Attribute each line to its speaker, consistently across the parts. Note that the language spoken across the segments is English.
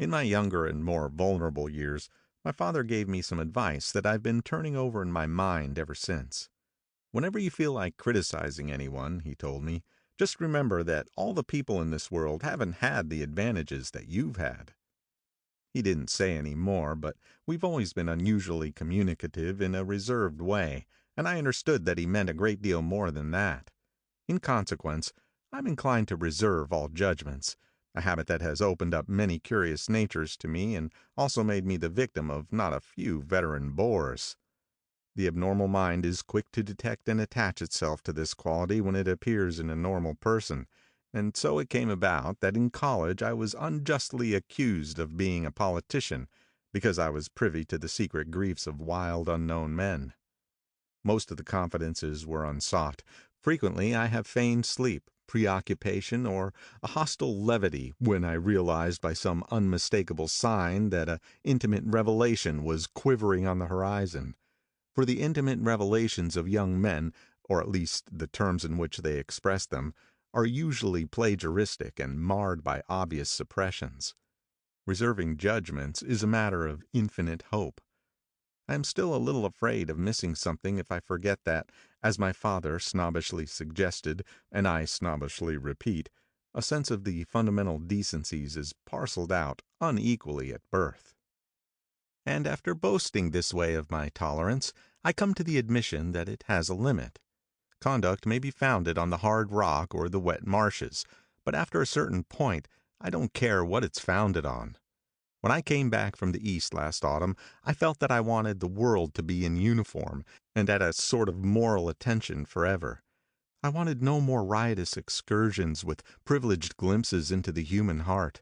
Speaker 1: In my younger and more vulnerable years, my father gave me some advice that I've been turning over in my mind ever since. Whenever you feel like criticizing anyone, he told me, just remember that all the people in this world haven't had the advantages that you've had. He didn't say any more, but we've always been unusually communicative in a reserved way, and I understood that he meant a great deal more than that. In consequence, I'm inclined to reserve all judgments, a habit that has opened up many curious natures to me and also made me the victim of not a few veteran bores. The abnormal mind is quick to detect and attach itself to this quality when it appears in a normal person, and so it came about that in college I was unjustly accused of being a politician because I was privy to the secret griefs of wild unknown men. Most of the confidences were unsought. Frequently I have feigned sleep, preoccupation, or a hostile levity when I realized by some unmistakable sign that a intimate revelation was quivering on the horizon. For the intimate revelations of young men, or at least the terms in which they express them, are usually plagiaristic and marred by obvious suppressions. Reserving judgments is a matter of infinite hope. I am still a little afraid of missing something if I forget that, as my father snobbishly suggested, and I snobbishly repeat, a sense of the fundamental decencies is parceled out unequally at birth. And after boasting this way of my tolerance, I come to the admission that it has a limit. Conduct may be founded on the hard rock or the wet marshes, but after a certain point, I don't care what it's founded on. When I came back from the East last autumn, I felt that I wanted the world to be in uniform and at a sort of moral attention forever. I wanted no more riotous excursions with privileged glimpses into the human heart.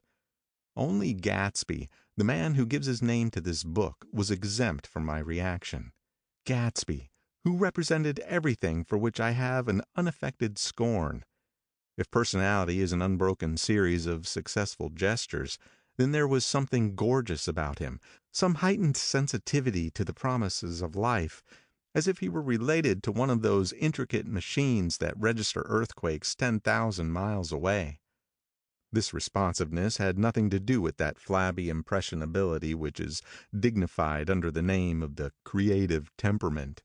Speaker 1: Only Gatsby, the man who gives his name to this book, was exempt from my reaction. Gatsby, who represented everything for which I have an unaffected scorn. If personality is an unbroken series of successful gestures, then there was something gorgeous about him, some heightened sensitivity to the promises of life, as if he were related to one of those intricate machines that register earthquakes 10,000 miles away. This responsiveness had nothing to do with that flabby impressionability which is dignified under the name of the creative temperament.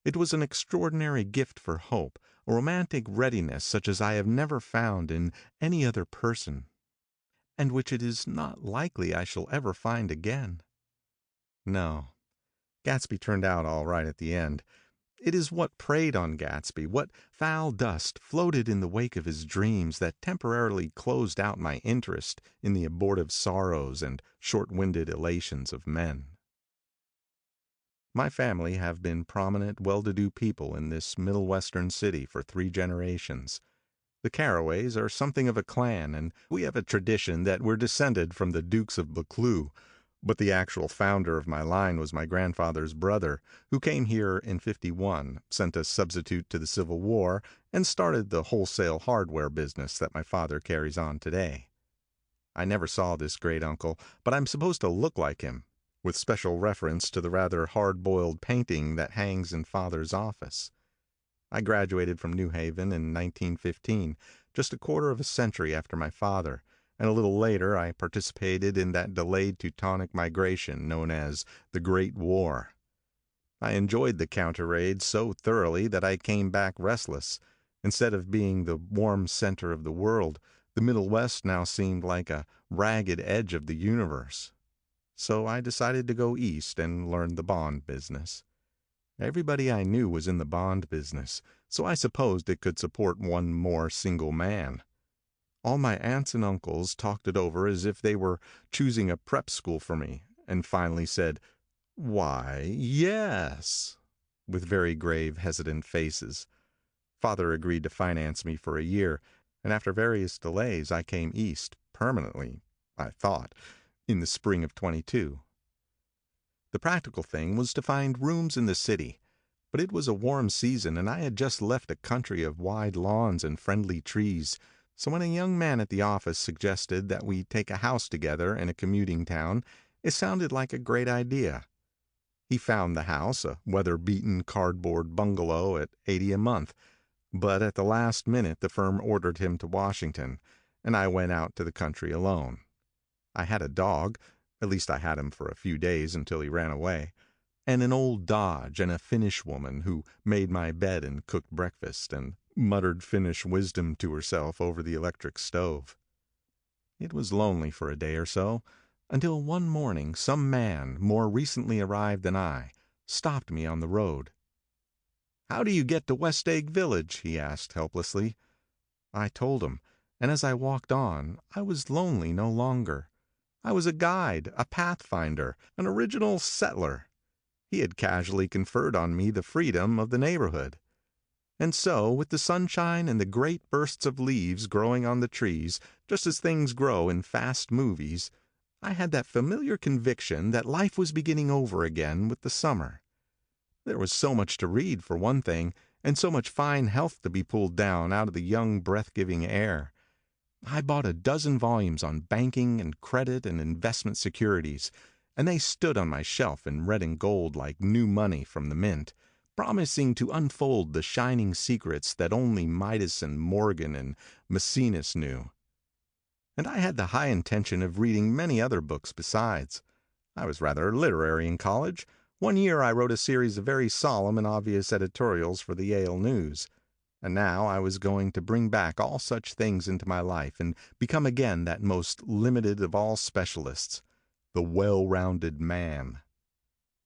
Speaker 1: It was an extraordinary gift for hope, a romantic readiness such as I have never found in any other person, and which it is not likely I shall ever find again. No, Gatsby turned out all right at the end. It is what preyed on Gatsby, what foul dust floated in the wake of his dreams that temporarily closed out my interest in the abortive sorrows and short-winded elations of men. My family have been prominent, well-to-do people in this Middle Western city for 3 generations. The Carraways are something of a clan, and we have a tradition that we're descended from the Dukes of Buccleuch, but the actual founder of my line was my grandfather's brother, who came here in '51, sent a substitute to the Civil War, and started the wholesale hardware business that my father carries on today. I never saw this great uncle, but I'm supposed to look like him, with special reference to the rather hard-boiled painting that hangs in father's office. I graduated from New Haven in 1915, just a quarter of a century after my father, and a little later I participated in that delayed Teutonic migration known as the Great War. I enjoyed the counter-raid so thoroughly that I came back restless. Instead of being the warm center of the world, the Middle West now seemed like a ragged edge of the universe. So I decided to go east and learn the bond business. Everybody I knew was in the bond business, so I supposed it could support one more single man. All my aunts and uncles talked it over as if they were choosing a prep school for me, and finally said, "Why, yes," with very grave, hesitant faces. Father agreed to finance me for a year, and after various delays I came east, permanently, I thought, in the spring of '22. The practical thing was to find rooms in the city, but it was a warm season and I had just left a country of wide lawns and friendly trees, so when a young man at the office suggested that we take a house together in a commuting town, it sounded like a great idea. He found the house, a weather-beaten cardboard bungalow at $80 a month, but at the last minute the firm ordered him to Washington, and I went out to the country alone. I had a dog, at least I had him for a few days until he ran away, and an old Dodge and a Finnish woman who made my bed and cooked breakfast and muttered Finnish wisdom to herself over the electric stove. It was lonely for a day or so, until one morning some man, more recently arrived than I, stopped me on the road. "How do you get to West Egg Village?" he asked helplessly. I told him, and as I walked on, I was lonely no longer. I was a guide, a pathfinder, an original settler. He had casually conferred on me the freedom of the neighborhood. And so, with the sunshine and the great bursts of leaves growing on the trees, just as things grow in fast movies, I had that familiar conviction that life was beginning over again with the summer. There was so much to read, for one thing, and so much fine health to be pulled down out of the young, breath-giving air. I bought a dozen volumes on banking and credit and investment securities, and they stood on my shelf in red and gold like new money from the mint, promising to unfold the shining secrets that only Midas and Morgan and Maecenas knew. And I had the high intention of reading many other books besides. I was rather literary in college. One year I wrote a series of very solemn and obvious editorials for the Yale News. And now I was going to bring back all such things into my life and become again that most limited of all specialists, the well-rounded man.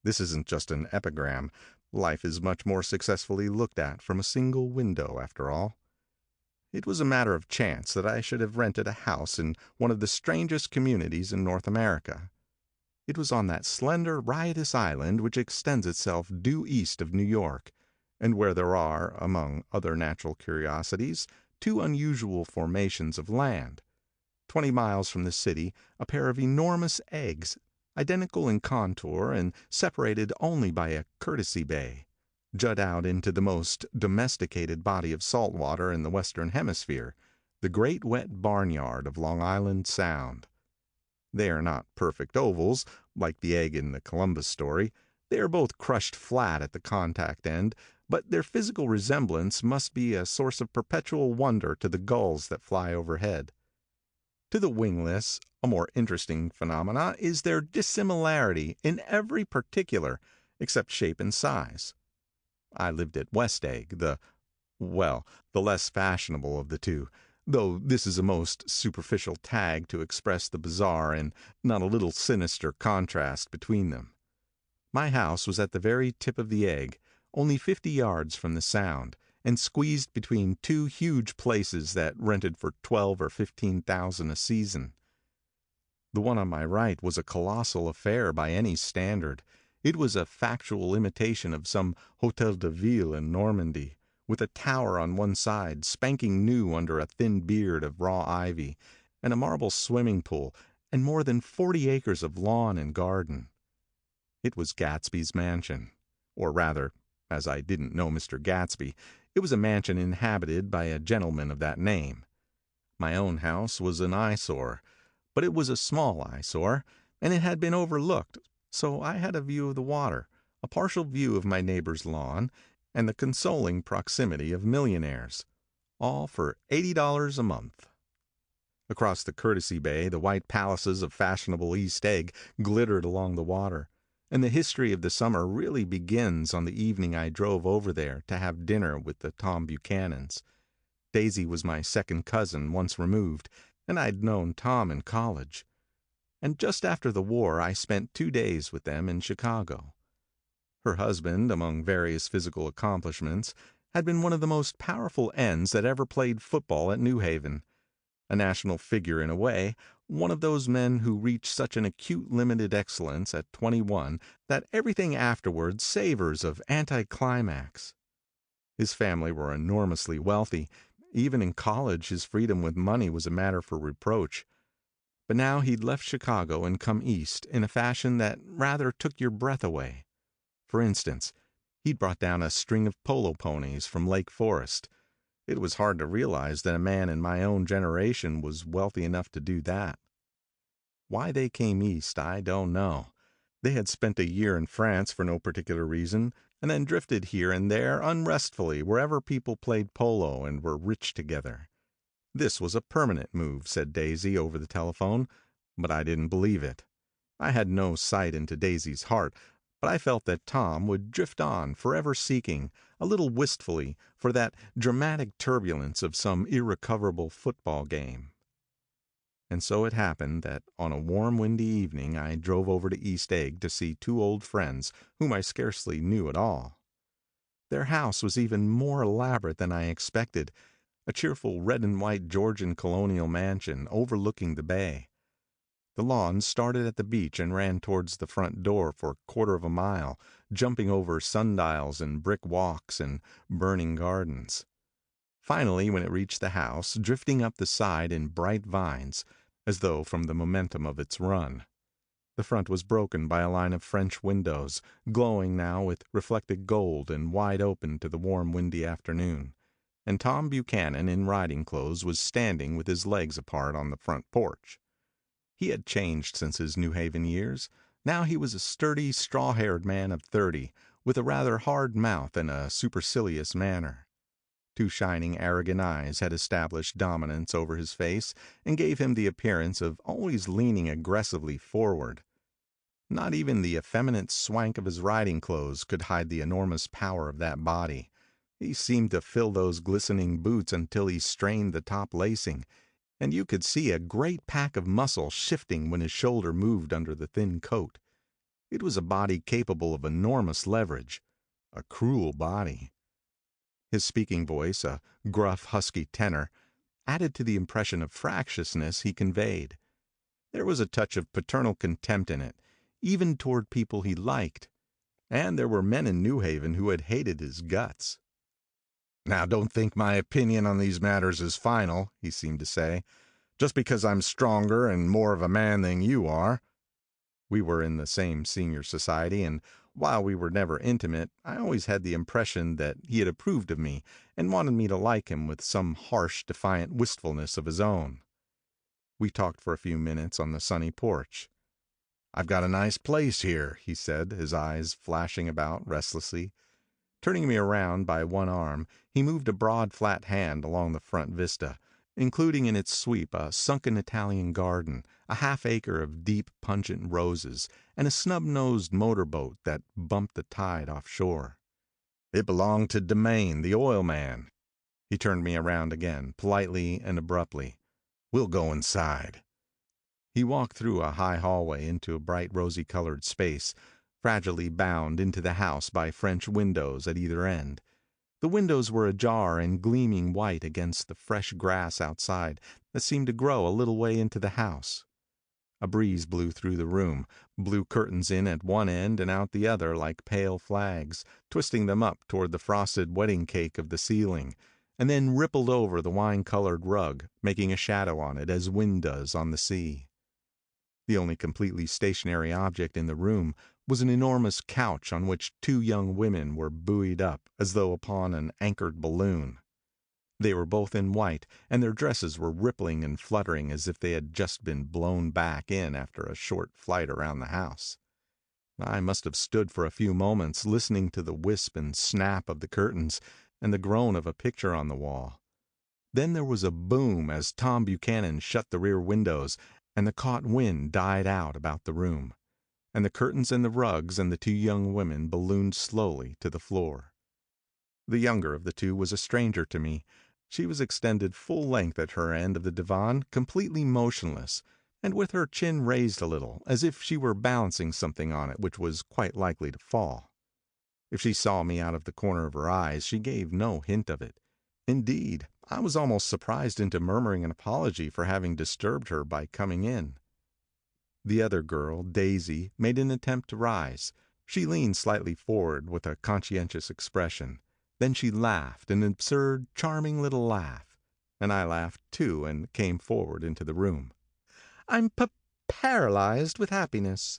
Speaker 1: This isn't just an epigram. Life is much more successfully looked at from a single window, after all. It was a matter of chance that I should have rented a house in one of the strangest communities in North America. It was on that slender, riotous island which extends itself due east of New York, and where there are, among other natural curiosities, two unusual formations of land. 20 miles from the city, a pair of enormous eggs, identical in contour and separated only by a courtesy bay, jut out into the most domesticated body of salt water in the Western Hemisphere, the great wet barnyard of Long Island Sound. They are not perfect ovals, like the egg in the Columbus story. They are both crushed flat at the contact end, but their physical resemblance must be a source of perpetual wonder to the gulls that fly overhead. To the wingless, a more interesting phenomena is their dissimilarity in every particular, except shape and size. I lived at West Egg, the less fashionable of the two, though this is a most superficial tag to express the bizarre and not a little sinister contrast between them. My house was at the very tip of the egg, only 50 yards from the Sound, and squeezed between two huge places that rented for $12,000 or $15,000 a season. The one on my right was a colossal affair by any standard. It was a factual imitation of some Hôtel de Ville in Normandy, with a tower on one side spanking new under a thin beard of raw ivy, and a marble swimming pool, and more than 40 acres of lawn and garden. It was Gatsby's mansion, or rather, as I didn't know Mr. Gatsby, it was a mansion inhabited by a gentleman of that name. My own house was an eyesore, but it was a small eyesore, and it had been overlooked, so I had a view of the water, a partial view of my neighbor's lawn, and the consoling proximity of millionaires, all for $80 a month. Across the courtesy bay, the white palaces of fashionable East Egg glittered along the water, and the history of the summer really begins on the evening I drove over there to have dinner with the Tom Buchanans. Daisy was my second cousin, once removed, and I'd known Tom in college. And just after the war I spent 2 days with them in Chicago. Her husband, among various physical accomplishments, had been one of the most powerful ends that ever played football at New Haven. A national figure in a way, one of those men who reach such an acute limited excellence at 21 that everything afterward savors of anticlimax. His family were enormously wealthy. Even in college his freedom with money was a matter for reproach. But now he'd left Chicago and come east in a fashion that rather took your breath away. For instance, he'd brought down a string of polo ponies from Lake Forest. It was hard to realize that a man in my own generation was wealthy enough to do that. Why they came east, I don't know. They had spent a year in France for no particular reason, and then drifted here and there unrestfully wherever people played polo and were rich together. This was a permanent move, said Daisy over the telephone. but I didn't believe it. I had no sight into Daisy's heart, but I felt that Tom would drift on, forever seeking, a little wistfully, for that dramatic turbulence of some irrecoverable football game. And so it happened that on a warm, windy evening I drove over to East Egg to see two old friends whom I scarcely knew at all. Their house was even more elaborate than I expected, a cheerful red and white Georgian colonial mansion overlooking the bay. The lawn started at the beach and ran towards the front door for a quarter of a mile, jumping over sundials and brick walks and burning gardens. Finally, when it reached the house, drifting up the side in bright vines, as though from the momentum of its run. The front was broken by a line of French windows, glowing now with reflected gold and wide open to the warm windy afternoon, and Tom Buchanan in riding clothes was standing with his legs apart on the front porch. He had changed since his New Haven years. Now he was a sturdy, straw-haired man of 30, with a rather hard mouth and a supercilious manner. Two shining, arrogant eyes had established dominance over his face and gave him the appearance of always leaning aggressively forward. Not even the effeminate swank of his riding clothes could hide the enormous power of that body. He seemed to fill those glistening boots until he strained the top lacing, and you could see a great pack of muscle shifting when his shoulder moved under the thin coat. It was a body capable of enormous leverage, a cruel body. His speaking voice, a gruff, husky tenor, added to the impression of fractiousness he conveyed. There was a touch of paternal contempt in it, even toward people he liked, and there were men in New Haven who had hated his guts. "Now, don't think my opinion on these matters is final," he seemed to say, "just because I'm stronger and more of a man than you are." We were in the same senior society, and while we were never intimate, I always had the impression that he had approved of me and wanted me to like him with some harsh, defiant wistfulness of his own. We talked for a few minutes on the sunny porch. "I've got a nice place here," he said, his eyes flashing about restlessly. Turning me around by one arm, he moved a broad, flat hand along the front vista, including in its sweep a sunken Italian garden, a half-acre of deep, pungent roses, and a snub-nosed motor-boat that bumped the tide offshore. "It belonged to Demain, the oil man." He turned me around again, politely and abruptly. "We'll go inside." He walked through a high hallway into a bright rosy-colored space, fragilely bound into the house by French windows at either end. The windows were ajar and gleaming white against the fresh grass outside that seemed to grow a little way into the house. A breeze blew through the room, blew curtains in at one end and out the other like pale flags, twisting them up toward the frosted wedding cake of the ceiling, and then rippled over the wine-colored rug, making a shadow on it as wind does on the sea. The only completely stationary object in the room was an enormous couch on which two young women were buoyed up as though upon an anchored balloon. They were both in white, and their dresses were rippling and fluttering as if they had just been blown back in after a short flight around the house. I must have stood for a few moments listening to the wisp and snap of the curtains and the groan of a picture on the wall. Then there was a boom as Tom Buchanan shut the rear windows, and the caught wind died out about the room, and the curtains and the rugs and the two young women ballooned slowly to the floor. The younger of the two was a stranger to me. She was extended full length at her end of the divan, completely motionless, and with her chin raised a little, as if she were balancing something on it which was quite likely to fall. If she saw me out of the corner of her eyes, she gave no hint of it. Indeed, I was almost surprised into murmuring an apology for having disturbed her by coming in. The other girl, Daisy, made an attempt to rise. She leaned slightly forward with a conscientious expression. Then she laughed, an absurd, charming little laugh, and I laughed too and came forward into the room. "I'm paralyzed with happiness."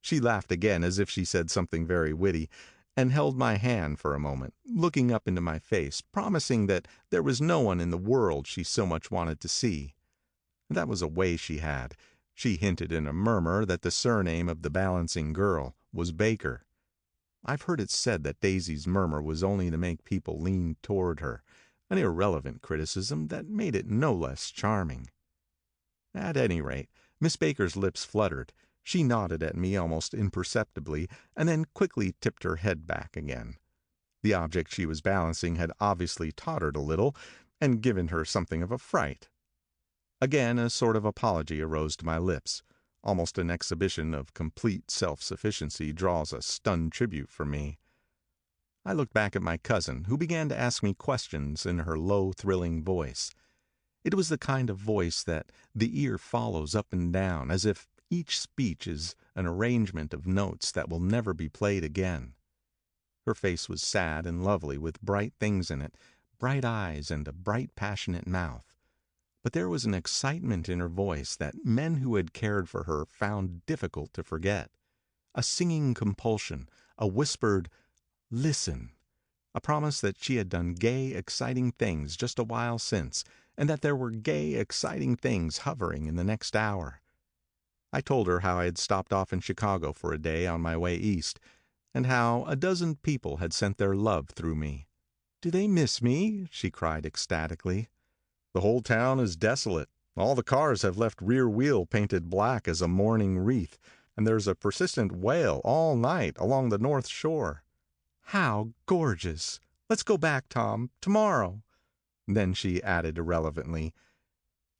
Speaker 1: She laughed again as if she said something very witty, and held my hand for a moment, looking up into my face, promising that there was no one in the world she so much wanted to see. That was a way she had. She hinted in a murmur that the surname of the balancing girl was Baker. I've heard it said that Daisy's murmur was only to make people lean toward her, an irrelevant criticism that made it no less charming. At any rate, Miss Baker's lips fluttered. She nodded at me almost imperceptibly, and then quickly tipped her head back again. The object she was balancing had obviously tottered a little, and given her something of a fright. Again a sort of apology arose to my lips. Almost an exhibition of complete self-sufficiency draws a stunned tribute from me. I looked back at my cousin, who began to ask me questions in her low, thrilling voice. It was the kind of voice that the ear follows up and down, as if each speech is an arrangement of notes that will never be played again. Her face was sad and lovely, with bright things in it, bright eyes and a bright, passionate mouth. But there was an excitement in her voice that men who had cared for her found difficult to forget. A singing compulsion, a whispered, "Listen," a promise that she had done gay, exciting things just a while since, and that there were gay, exciting things hovering in the next hour. I told her how I had stopped off in Chicago for a day on my way east, and how a dozen people had sent their love through me. "Do they miss me?" she cried ecstatically. "The whole town is desolate. All the cars have left rear wheel painted black as a mourning wreath, and there's a persistent wail all night along the North Shore." "How gorgeous! Let's go back, Tom, tomorrow." Then she added irrelevantly,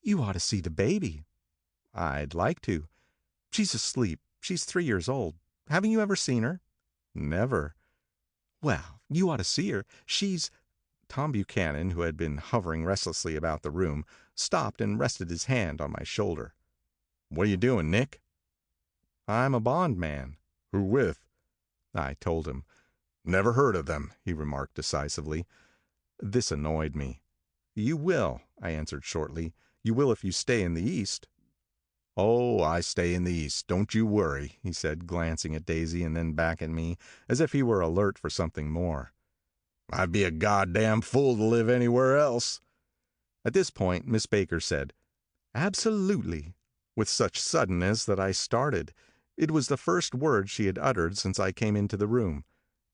Speaker 1: "You ought to see the baby." "I'd like to." "She's asleep. She's 3 years old. Haven't you ever seen her?" "Never." "Well, you ought to see her. She's—" Tom Buchanan, who had been hovering restlessly about the room, stopped and rested his hand on my shoulder. "What are you doing, Nick?" "I'm a bond man." "Who with?" I told him. "Never heard of them," he remarked decisively. This annoyed me. "You will," I answered shortly. "You will if you stay in the East." "Oh, I stay in the East, don't you worry," he said, glancing at Daisy and then back at me, as if he were alert for something more. "I'd be a goddamn fool to live anywhere else." At this point Miss Baker said, "Absolutely," with such suddenness that I started. It was the first word she had uttered since I came into the room.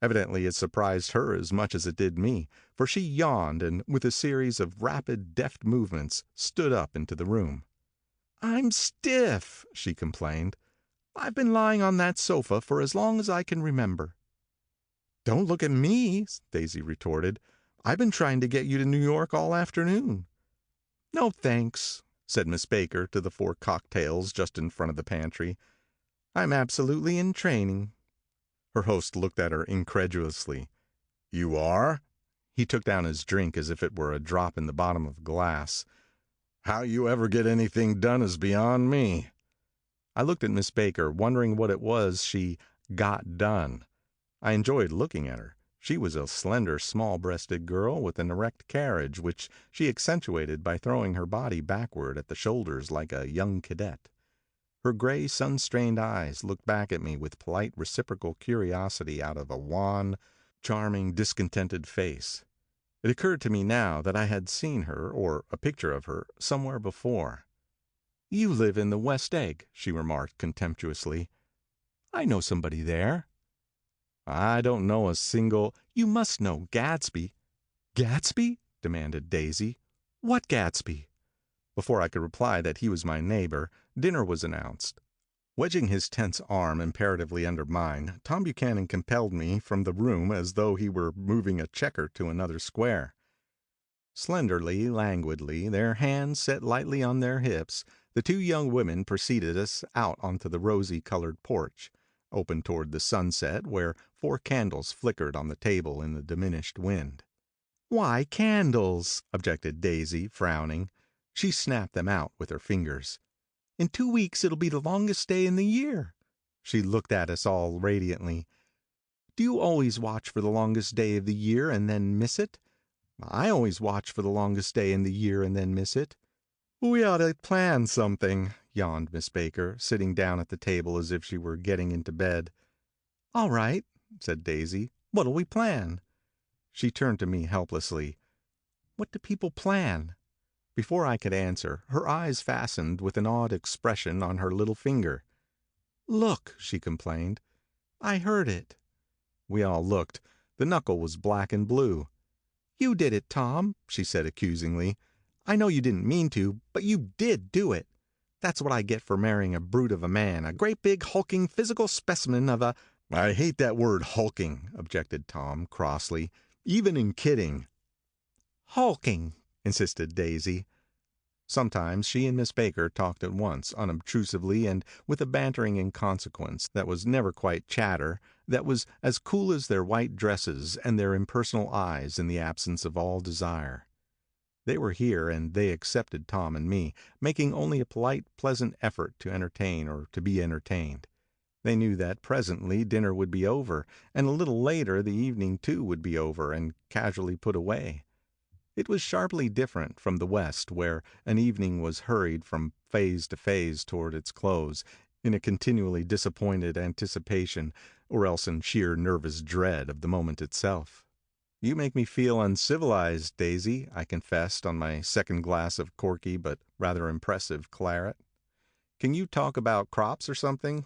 Speaker 1: Evidently it surprised her as much as it did me, for she yawned and, with a series of rapid, deft movements, stood up into the room. "I'm stiff," she complained. "I've been lying on that sofa for as long as I can remember." "Don't look at me," Daisy retorted. "I've been trying to get you to New York all afternoon." "No, thanks," said Miss Baker to the 4 cocktails just in front of the pantry. "I'm absolutely in training." Her host looked at her incredulously. "You are?" He took down his drink as if it were a drop in the bottom of a glass. "How you ever get anything done is beyond me." I looked at Miss Baker, wondering what it was she got done. I enjoyed looking at her. She was a slender, small-breasted girl with an erect carriage, which she accentuated by throwing her body backward at the shoulders like a young cadet. Her gray, sun-strained eyes looked back at me with polite reciprocal curiosity out of a wan, charming, discontented face. It occurred to me now that I had seen her, or a picture of her, somewhere before. "You live in the West Egg," she remarked contemptuously. "I know somebody there." "I don't know a single—" "You must know Gatsby." "Gatsby?" demanded Daisy. "What Gatsby?" Before I could reply that he was my neighbor, dinner was announced. Wedging his tense arm imperatively under mine, Tom Buchanan compelled me from the room as though he were moving a checker to another square. Slenderly, languidly, their hands set lightly on their hips, the 2 young women preceded us out onto the rosy-colored porch, open toward the sunset, where 4 candles flickered on the table in the diminished wind. "Why candles?" objected Daisy, frowning. She snapped them out with her fingers. "In 2 weeks it'll be the longest day in the year." She looked at us all radiantly. "Do you always watch for the longest day of the year and then miss it? I always watch for the longest day in the year and then miss it." "We ought to plan something," yawned Miss Baker, sitting down at the table as if she were getting into bed. "All right," said Daisy. "What'll we plan?" She turned to me helplessly. "What do people plan?" Before I could answer, her eyes fastened with an odd expression on her little finger. "Look," she complained. "I heard it." We all looked. The knuckle was black and blue. "You did it, Tom," she said accusingly. "I know you didn't mean to, but you did do it." That's what I get for marrying a brute of a man, a great big hulking physical specimen of a—" "I hate that word hulking," objected Tom crossly, "even in kidding." "Hulking," insisted Daisy. Sometimes she and Miss Baker talked at once, unobtrusively, and with a bantering inconsequence that was never quite chatter, that was as cool as their white dresses and their impersonal eyes in the absence of all desire. They were here, and they accepted Tom and me, making only a polite, pleasant effort to entertain or to be entertained. They knew that presently dinner would be over, and a little later the evening too would be over and casually put away. It was sharply different from the West, where an evening was hurried from phase to phase toward its close, in a continually disappointed anticipation, or else in sheer nervous dread of the moment itself. "You make me feel uncivilized, Daisy," I confessed on my second glass of corky but rather impressive claret. "Can you talk about crops or something?"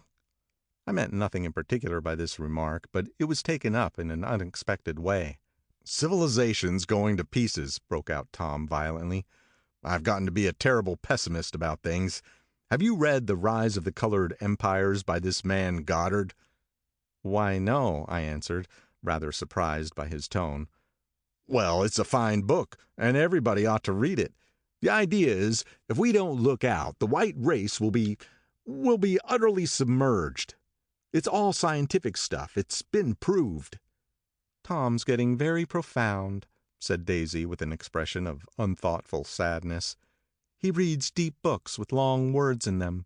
Speaker 1: I meant nothing in particular by this remark, but it was taken up in an unexpected way. "Civilization's going to pieces," broke out Tom violently. "I've gotten to be a terrible pessimist about things. Have you read The Rise of the Colored Empires by this man Goddard?" "Why, no," I answered, rather surprised by his tone. "Well, it's a fine book, and everybody ought to read it. The idea is, if we don't look out, the white race will be utterly submerged. It's all scientific stuff. It's been proved." "Tom's getting very profound," said Daisy with an expression of unthoughtful sadness. "He reads deep books with long words in them.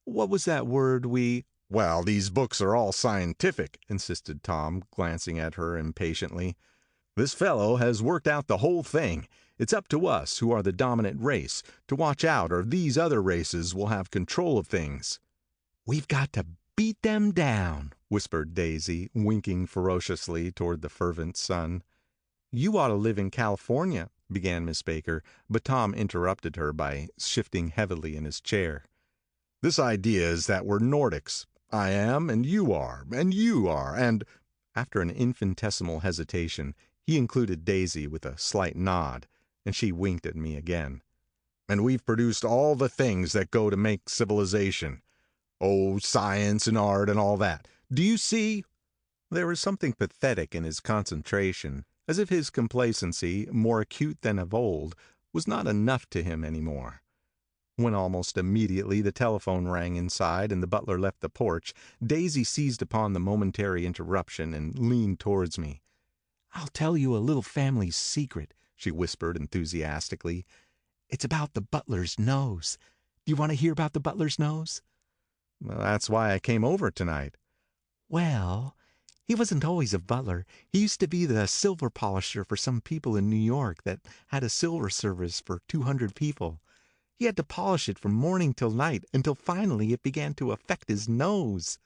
Speaker 1: What was that word we—" "Well, these books are all scientific," insisted Tom, glancing at her impatiently. "This fellow has worked out the whole thing. It's up to us, who are the dominant race, to watch out, or these other races will have control of things." "We've got to beat them down," whispered Daisy, winking ferociously toward the fervent sun. "You ought to live in California," began Miss Baker, but Tom interrupted her by shifting heavily in his chair. "This idea is that we're Nordics. I am, and you are, and—" After an infinitesimal hesitation, he included Daisy with a slight nod, and she winked at me again. "And we've produced all the things that go to make civilization. Oh, science and art and all that. Do you see?" There was something pathetic in his concentration, as if his complacency, more acute than of old, was not enough to him any more. When almost immediately the telephone rang inside and the butler left the porch, Daisy seized upon the momentary interruption and leaned towards me. "I'll tell you a little family secret," she whispered enthusiastically. "It's about the butler's nose. Do you want to hear about the butler's nose?" "Well, that's why I came over tonight." "Well, he wasn't always a butler. He used to be the silver polisher for some people in New York that had a silver service for 200 people. He had to polish it from morning till night, until finally it began to affect his nose."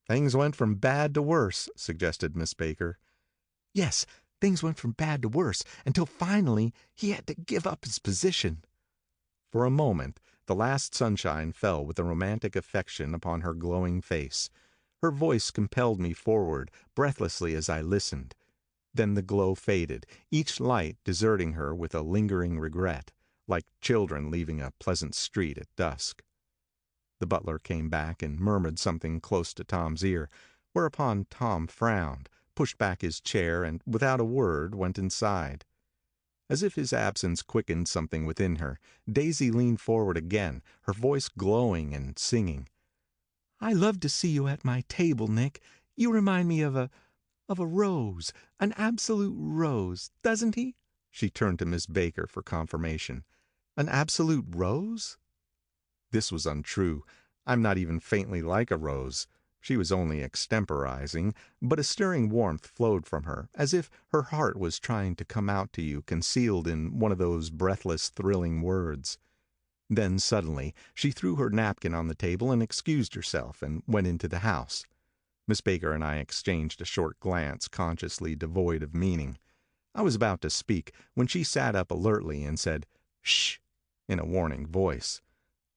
Speaker 1: "Things went from bad to worse," suggested Miss Baker. "Yes, things went from bad to worse, until finally he had to give up his position." For a moment the last sunshine fell with a romantic affection upon her glowing face. Her voice compelled me forward, breathlessly as I listened. Then the glow faded, each light deserting her with a lingering regret, like children leaving a pleasant street at dusk. The butler came back and murmured something close to Tom's ear, whereupon Tom frowned, pushed back his chair, and without a word went inside. As if his absence quickened something within her, Daisy leaned forward again, her voice glowing and singing. "I love to see you at my table, Nick. You remind me of a rose, an absolute rose, doesn't he?" She turned to Miss Baker for confirmation. "An absolute rose?" This was untrue. I'm not even faintly like a rose. She was only extemporizing, but a stirring warmth flowed from her, as if her heart was trying to come out to you concealed in one of those breathless, thrilling words. Then suddenly she threw her napkin on the table and excused herself, and went into the house. Miss Baker and I exchanged a short glance consciously devoid of meaning. I was about to speak, when she sat up alertly and said, "Shh!" in a warning voice.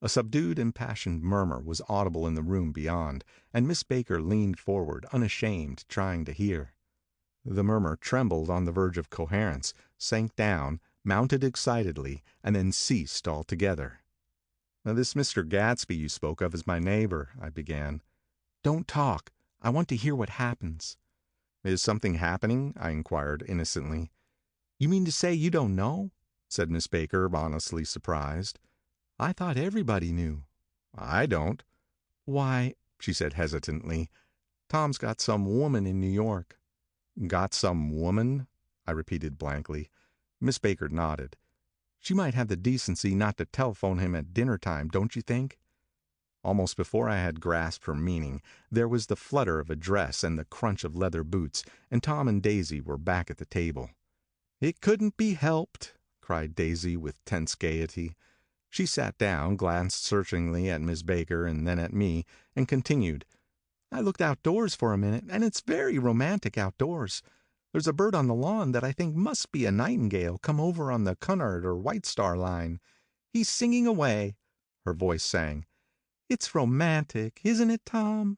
Speaker 1: A subdued, impassioned murmur was audible in the room beyond, and Miss Baker leaned forward, unashamed, trying to hear. The murmur trembled on the verge of coherence, sank down, mounted excitedly, and then ceased altogether. Now, this Mr. Gatsby you spoke of is my neighbor," I began.
Speaker 2: Don't talk. I want to hear what happens.
Speaker 1: "Is something happening?" I inquired innocently.
Speaker 2: You mean to say you don't know?
Speaker 1: Said Miss Baker, honestly surprised.
Speaker 2: I thought everybody knew.
Speaker 1: "I don't."
Speaker 2: Why,
Speaker 1: she said hesitantly.
Speaker 2: Tom's got some woman in New York."
Speaker 1: "Got some woman?" I repeated blankly. Miss Baker nodded.
Speaker 2: "She might have the decency not to telephone him at dinner time, don't you think?"
Speaker 1: Almost before I had grasped her meaning, there was the flutter of a dress and the crunch of leather boots, and Tom and Daisy were back at the table.
Speaker 2: "It couldn't be helped,"
Speaker 1: cried Daisy with tense gaiety. She sat down, glanced searchingly at Miss Baker and then at me, and continued.
Speaker 2: "I looked outdoors for a minute, and it's very romantic outdoors. There's a bird on the lawn that I think must be a nightingale come over on the Cunard or White Star line. He's singing away." Her voice sang. "It's romantic, isn't it, Tom?"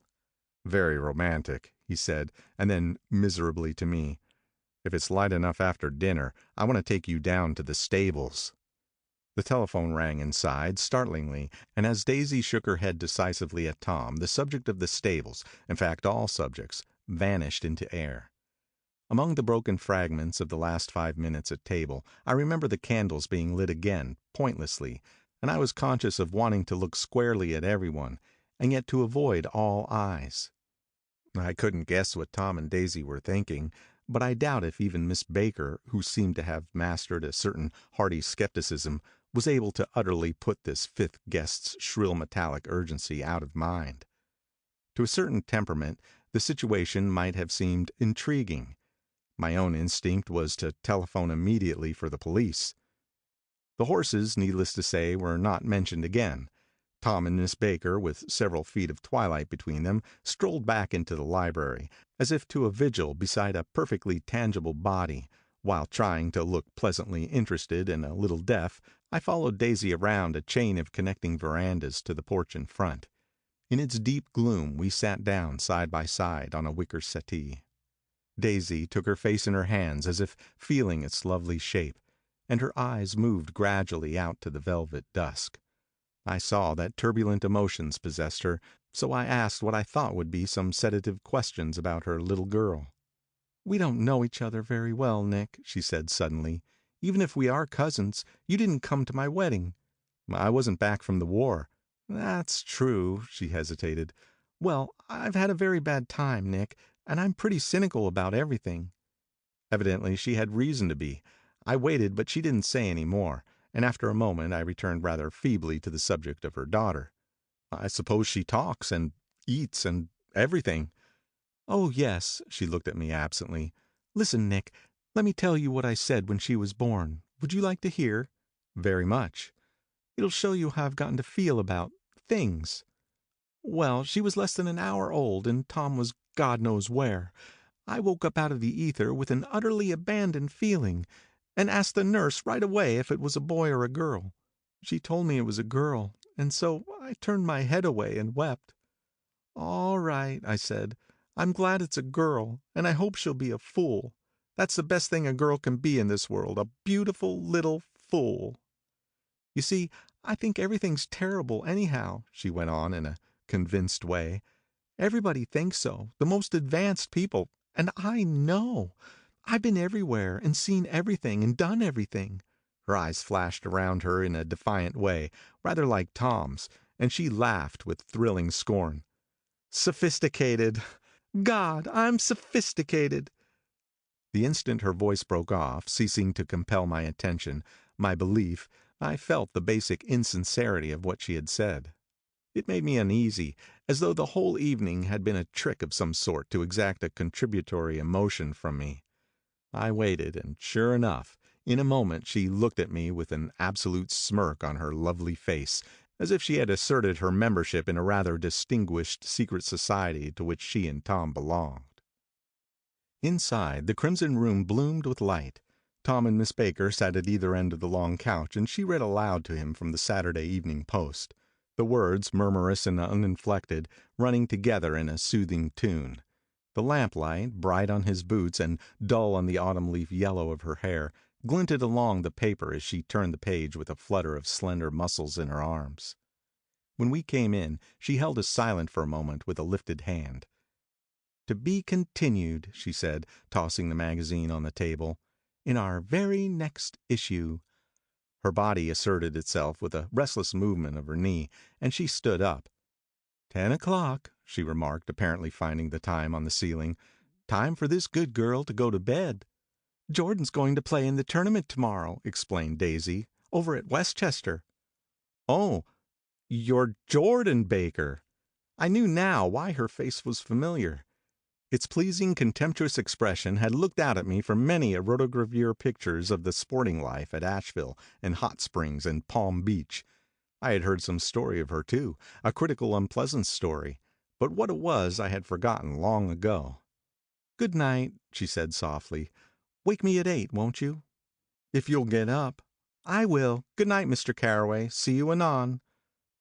Speaker 1: "Very romantic," he said, and then miserably to me, "If it's light enough after dinner, I want to take you down to the stables." The telephone rang inside, startlingly, and as Daisy shook her head decisively at Tom, the subject of the stables, in fact all subjects, vanished into air. Among the broken fragments of the last 5 minutes at table, I remember the candles being lit again, pointlessly, and I was conscious of wanting to look squarely at everyone, and yet to avoid all eyes. I couldn't guess what Tom and Daisy were thinking, but I doubt if even Miss Baker, who seemed to have mastered a certain hearty skepticism, was able to utterly put this fifth guest's shrill metallic urgency out of mind. To a certain temperament, the situation might have seemed intriguing. My own instinct was to telephone immediately for the police. The horses, needless to say, were not mentioned again. Tom and Miss Baker, with several feet of twilight between them, strolled back into the library, as if to a vigil beside a perfectly tangible body. While trying to look pleasantly interested and a little deaf, I followed Daisy around a chain of connecting verandas to the porch in front. In its deep gloom we sat down side by side on a wicker settee. Daisy took her face in her hands as if feeling its lovely shape, and her eyes moved gradually out to the velvet dusk. I saw that turbulent emotions possessed her, so I asked what I thought would be some sedative questions about her little girl.
Speaker 2: "We don't know each other very well, Nick," she said suddenly. "Even if we are cousins, you didn't come to my wedding."
Speaker 1: "I wasn't back from the war."
Speaker 2: "That's true," she hesitated. "Well, I've had a very bad time, Nick, and I'm pretty cynical about everything."
Speaker 1: Evidently she had reason to be. I waited, but she didn't say any more, and after a moment I returned rather feebly to the subject of her daughter. "I suppose she talks and eats and everything."
Speaker 2: "Oh, yes." She looked at me absently. "Listen, Nick, let me tell you what I said when she was born. Would you like to hear?"
Speaker 1: "Very much."
Speaker 2: "It'll show you how I've gotten to feel about things. Well, she was less than an hour old, and Tom was God knows where. I woke up out of the ether with an utterly abandoned feeling, and asked the nurse right away if it was a boy or a girl. She told me it was a girl, and so I turned my head away and wept. 'All right,' I said. 'I'm glad it's a girl, and I hope she'll be a fool. That's the best thing a girl can be in this world, a beautiful little fool.' You see, I think everything's terrible anyhow," she went on in a convinced way. "Everybody thinks so, the most advanced people, and I know. I've been everywhere and seen everything and done everything." Her eyes flashed around her in a defiant way, rather like Tom's, and she laughed with thrilling scorn. "Sophisticated! God, I'm sophisticated!" The instant her voice broke off, ceasing to compel my attention, my belief, I felt the basic insincerity of what she had said. It made me uneasy, as though the whole evening had been a trick of some sort to exact a contributory emotion from me. I waited, and sure enough, in a moment she looked at me with an absolute smirk on her lovely face, as if she had asserted her membership in a rather distinguished secret society to which she and Tom belonged. Inside, the crimson room bloomed with light. Tom and Miss Baker sat at either end of the long couch, and she read aloud to him from the Saturday Evening Post, the words, murmurous and uninflected, running together in a soothing tune. The lamplight, bright on his boots and dull on the autumn leaf yellow of her hair, glinted along the paper as she turned the page with a flutter of slender muscles in her arms.
Speaker 1: When we came in, she held us silent for a moment with a lifted hand. "To be continued," she said, tossing the magazine on the table, "in our very next issue." Her body asserted itself with a restless movement of her knee, and she stood up. "10 o'clock," she remarked, apparently finding the time on the ceiling. "Time for this good girl to go to bed."
Speaker 2: "Jordan's going to play in the tournament tomorrow," explained Daisy, "over at Westchester."
Speaker 1: "Oh, you're Jordan Baker." I knew now why her face was familiar. Its pleasing, contemptuous expression had looked out at me from many a rotogravure pictures of the sporting life at Asheville and Hot Springs and Palm Beach. I had heard some story of her, too, a critical, unpleasant story, but what it was I had forgotten long ago.
Speaker 2: "Good night," she said softly. "Wake me at 8, won't you?"
Speaker 1: "If you'll get up."
Speaker 2: "I will. Good night, Mr. Carraway. See you anon."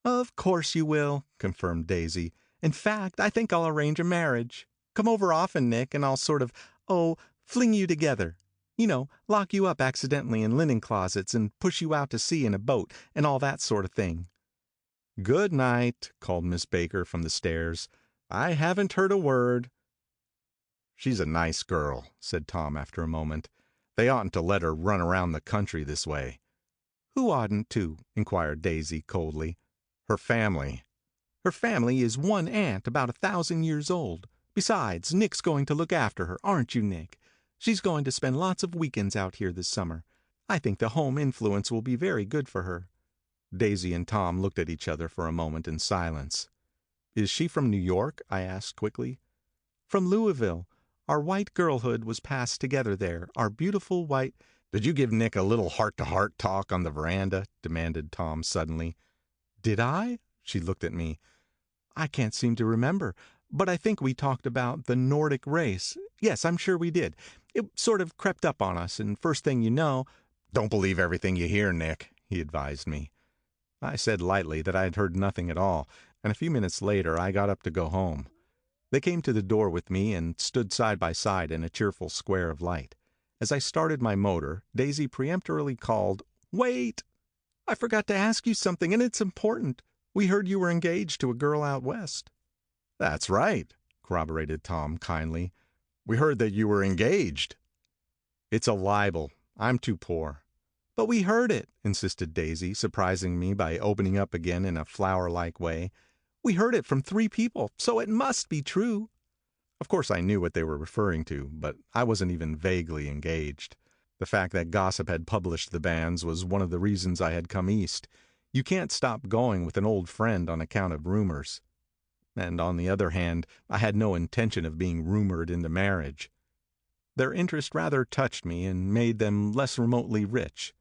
Speaker 2: "Of course you will," confirmed Daisy. "In fact, I think I'll arrange a marriage. Come over often, Nick, and I'll sort of, fling you together. You know, lock you up accidentally in linen closets and push you out to sea in a boat and all that sort of thing."
Speaker 1: "Good night," called Miss Baker from the stairs. "I haven't heard a word." "She's a nice girl," said Tom after a moment. "They oughtn't to let her run around the country this way."
Speaker 2: "Who oughtn't to?" inquired Daisy coldly.
Speaker 1: "Her family."
Speaker 2: "Her family is one aunt about 1,000 years old. Besides, Nick's going to look after her, aren't you, Nick? She's going to spend lots of weekends out here this summer. I think the home influence will be very good for her."
Speaker 1: Daisy and Tom looked at each other for a moment in silence. "Is she from New York?" I asked quickly.
Speaker 2: "From Louisville. Our white girlhood was passed together there, our beautiful white—"
Speaker 1: "Did you give Nick a little heart-to-heart talk on the veranda?" demanded Tom suddenly.
Speaker 2: "Did I?" She looked at me. "I can't seem to remember, but I think we talked about the Nordic race. Yes, I'm sure we did. It sort of crept up on us, and first thing you know—"
Speaker 1: "Don't believe everything you hear, Nick," he advised me. I said lightly that I had heard nothing at all, and a few minutes later I got up to go home. They came to the door with me and stood side by side in a cheerful square of light. As I started my motor, Daisy peremptorily called,
Speaker 2: "Wait! I forgot to ask you something, and it's important. We heard you were engaged to a girl out west."
Speaker 1: "That's right," corroborated Tom kindly. "We heard that you were engaged." "It's a libel. I'm too poor."
Speaker 2: "But we heard it,"
Speaker 1: insisted Daisy, surprising me by opening up again in a flower-like way.
Speaker 2: "We heard it from 3 people, so it must be true."
Speaker 1: Of course I knew what they were referring to, but I wasn't even vaguely engaged. The fact that gossip had published the banns was one of the reasons I had come east. You can't stop going with an old friend on account of rumors. And on the other hand, I had no intention of being rumored into marriage. Their interest rather touched me and made them less remotely rich.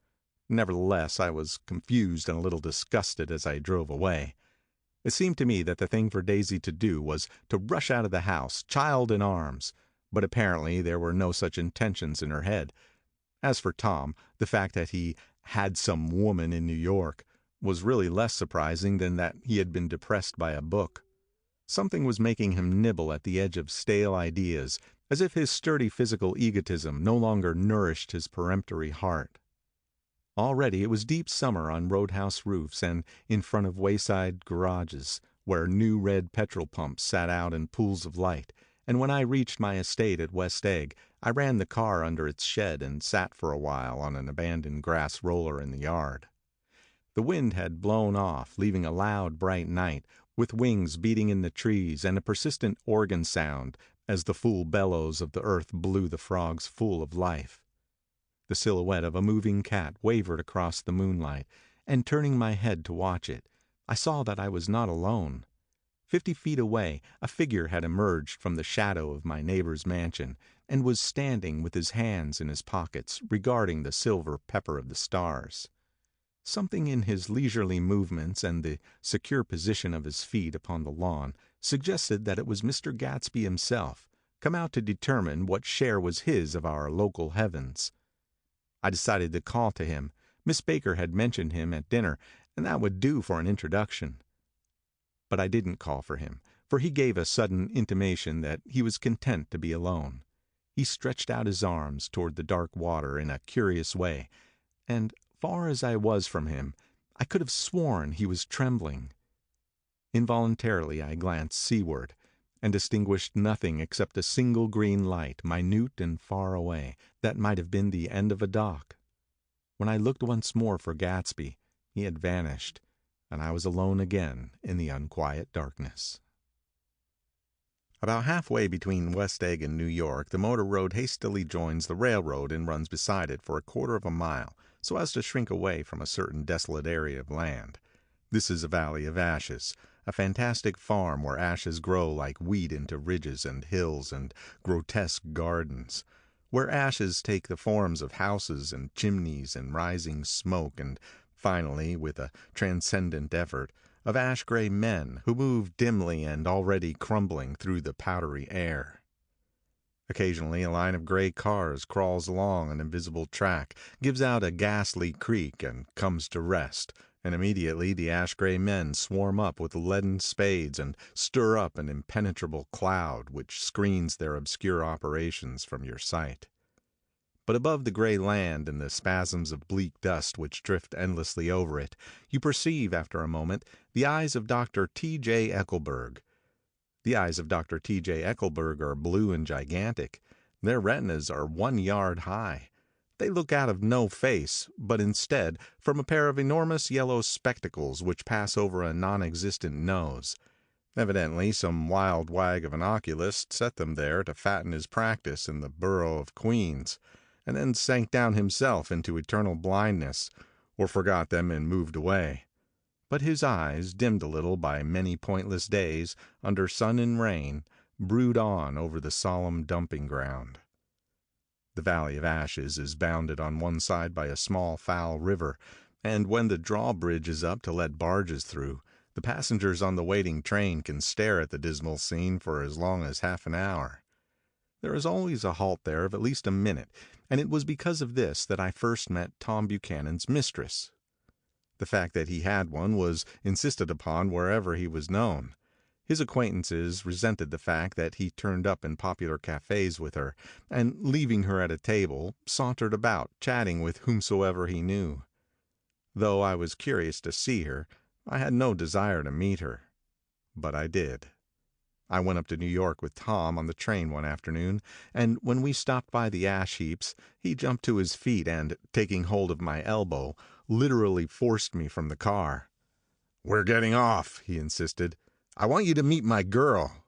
Speaker 1: Nevertheless, I was confused and a little disgusted as I drove away. It seemed to me that the thing for Daisy to do was to rush out of the house, child in arms, but apparently there were no such intentions in her head. As for Tom, the fact that he had some woman in New York was really less surprising than that he had been depressed by a book. Something was making him nibble at the edge of stale ideas, as if his sturdy physical egotism no longer nourished his peremptory heart. Already it was deep summer on roadhouse roofs and in front of wayside garages, where new red petrol pumps sat out in pools of light, and when I reached my estate at West Egg, I ran the car under its shed and sat for a while on an abandoned grass roller in the yard. The wind had blown off, leaving a loud, bright night, with wings beating in the trees and a persistent organ sound as the full bellows of the earth blew the frogs full of life. The silhouette of a moving cat wavered across the moonlight, and turning my head to watch it, I saw that I was not alone. 50 feet away, a figure had emerged from the shadow of my neighbor's mansion, and was standing with his hands in his pockets, regarding the silver pepper of the stars. Something in his leisurely movements and the secure position of his feet upon the lawn suggested that it was Mr. Gatsby himself, come out to determine what share was his of our local heavens. I decided to call to him. Miss Baker had mentioned him at dinner, and that would do for an introduction. But I didn't call for him, for he gave a sudden intimation that he was content to be alone. He stretched out his arms toward the dark water in a curious way, and, far as I was from him, I could have sworn he was trembling.
Speaker 2: Involuntarily I glanced seaward, and distinguished nothing except a single green light, minute and far away, that might have been the end of a dock. When I looked once more for Gatsby, he had vanished, and I was alone again in the unquiet darkness. About halfway between West Egg and New York, the motor road hastily joins the railroad and runs beside it for a quarter of a mile, so as to shrink away from a certain desolate area of land. This is a valley of ashes, a fantastic farm where ashes grow like wheat into ridges and hills and grotesque gardens, where ashes take the forms of houses and chimneys and rising smoke, and finally, with a transcendent effort, of ash-gray men who move dimly and already crumbling through the powdery air. Occasionally a line of gray cars crawls along an invisible track, gives out a ghastly creak, and comes to rest, and immediately the ash-gray men swarm up with leaden spades and stir up an impenetrable cloud which screens their obscure operations from your sight. But above the gray land and the spasms of bleak dust which drift endlessly over it, you perceive, after a moment, the eyes of Dr. T.J. Eckelberg. The eyes of Dr. T.J. Eckelberg are blue and gigantic. Their retinas are 1 yard high. They look out of no face, but instead from a pair of enormous yellow spectacles which pass over a non-existent nose. Evidently some wild wag of an oculist set them there to fatten his practice in the borough of Queens, and then sank down himself into eternal blindness, or forgot them and moved away. But his eyes, dimmed a little by many pointless days, under sun and rain, brood on over the solemn dumping ground. The Valley of Ashes is bounded on one side by a small foul river, and when the drawbridge is up to let barges through, the passengers on the waiting train can stare at the dismal scene for as long as half an hour. There is always a halt there of at least a minute, and it was because of this that I first met Tom Buchanan's mistress. The fact that he had one was insisted upon wherever he was known. His acquaintances resented the fact that he turned up in popular cafes with her, and leaving her at a table, sauntered about, chatting with whomsoever he knew. Though I was curious to see her, I had no desire to meet her. But I did. I went up to New York with Tom on the train one afternoon, and when we stopped by the ash heaps, he jumped to his feet and, taking hold of my elbow, literally forced me from the car. "We're getting off," he insisted. "I want you to meet my girl."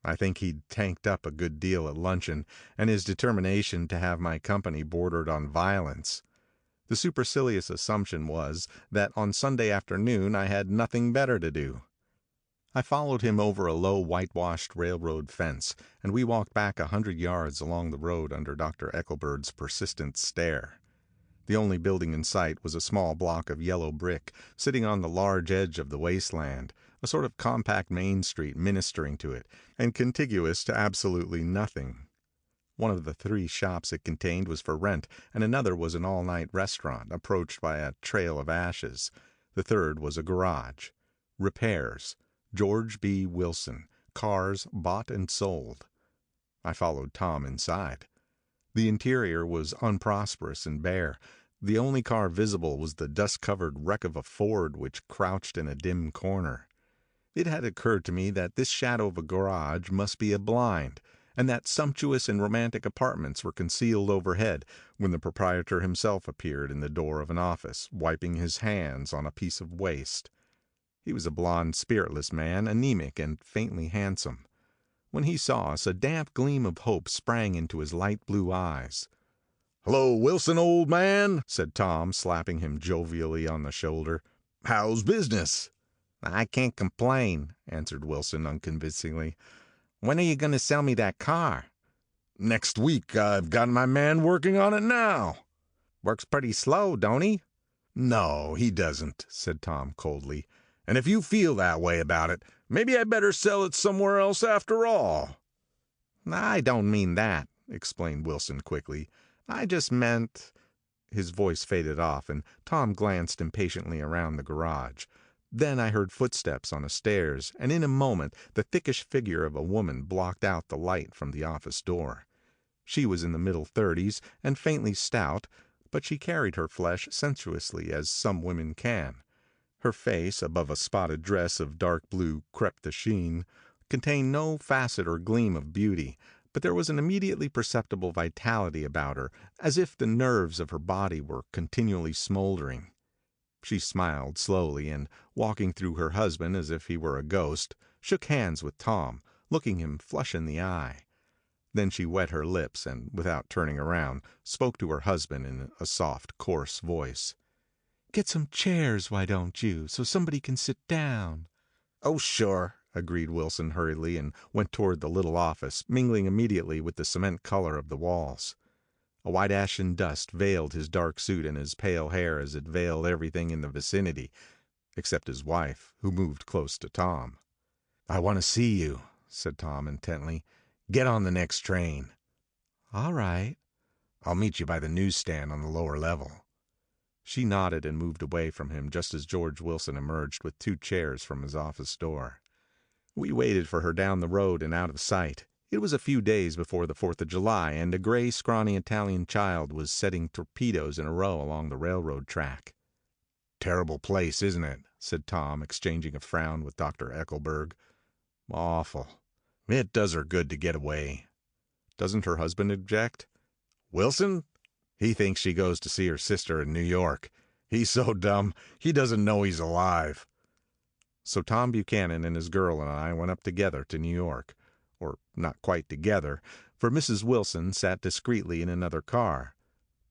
Speaker 2: I think he'd tanked up a good deal at luncheon, and his determination to have my company bordered on violence. The supercilious assumption was that on Sunday afternoon I had nothing better to do. I followed him over a low whitewashed railroad fence, and we walked back 100 yards along the road under Dr. Eckelberg's persistent stare. The only building in sight was a small block of yellow brick, sitting on the large edge of the wasteland, a sort of compact main street ministering to it, and contiguous to absolutely nothing. One of the 3 shops it contained was for rent, and another was an all-night restaurant, approached by a trail of ashes. The third was a garage. Repairs. George B. Wilson. Cars bought and sold. I followed Tom inside. The interior was unprosperous and bare. The only car visible was the dust-covered wreck of a Ford which crouched in a dim corner. It had occurred to me that this shadow of a garage must be a blind, and that sumptuous and romantic apartments were concealed overhead, when the proprietor himself appeared in the door of an office, wiping his hands on a piece of waste. He was a blond, spiritless man, anemic and faintly handsome. When he saw us, a damp gleam of hope sprang into his light blue eyes. "Hello, Wilson, old man," said Tom, slapping him jovially on the shoulder. "How's business?" "I can't complain," answered Wilson unconvincingly. "When are you going to sell me that car?" "Next week. I've got my man working on it now." "Works pretty slow, don't he?" "No, he doesn't," said Tom coldly. "And if you feel that way about it, maybe I better sell it somewhere else after all." "I don't mean that," explained Wilson quickly. "I just meant—" His voice faded off, and Tom glanced impatiently around the garage. Then I heard footsteps on the stairs, and in a moment the thickish figure of a woman blocked out the light from the office door. She was in the middle 30s and faintly stout, but she carried her flesh sensuously, as some women can.
Speaker 1: Her face, above a spotted dress of dark blue crepe de chine, contained no facet or gleam of beauty, but there was an immediately perceptible vitality about her, as if the nerves of her body were continually smoldering. She smiled slowly, and, walking through her husband as if he were a ghost, shook hands with Tom, looking him flush in the eye. Then she wet her lips and, without turning around, spoke to her husband in a soft, coarse voice.
Speaker 2: "Get some chairs, why don't you, so somebody can sit down?"
Speaker 1: "Oh, sure," agreed Wilson hurriedly, and went toward the little office, mingling immediately with the cement color of the walls. A white ashen dust veiled his dark suit and his pale hair as it veiled everything in the vicinity, except his wife, who moved close to Tom. "I want to see you," said Tom intently. "Get on the next train."
Speaker 2: "All right."
Speaker 1: "I'll meet you by the newsstand on the lower level." She nodded and moved away from him just as George Wilson emerged with 2 chairs from his office door. We waited for her down the road and out of sight. It was a few days before the 4th of July, and a gray, scrawny Italian child was setting torpedoes in a row along the railroad track. "Terrible place, isn't it?" said Tom, exchanging a frown with Dr. Eckelberg. "Awful. It does her good to get away." "Doesn't her husband object?" "Wilson? He thinks she goes to see her sister in New York. He's so dumb, he doesn't know he's alive." So Tom Buchanan and his girl and I went up together to New York. Or not quite together, for Mrs. Wilson sat discreetly in another car.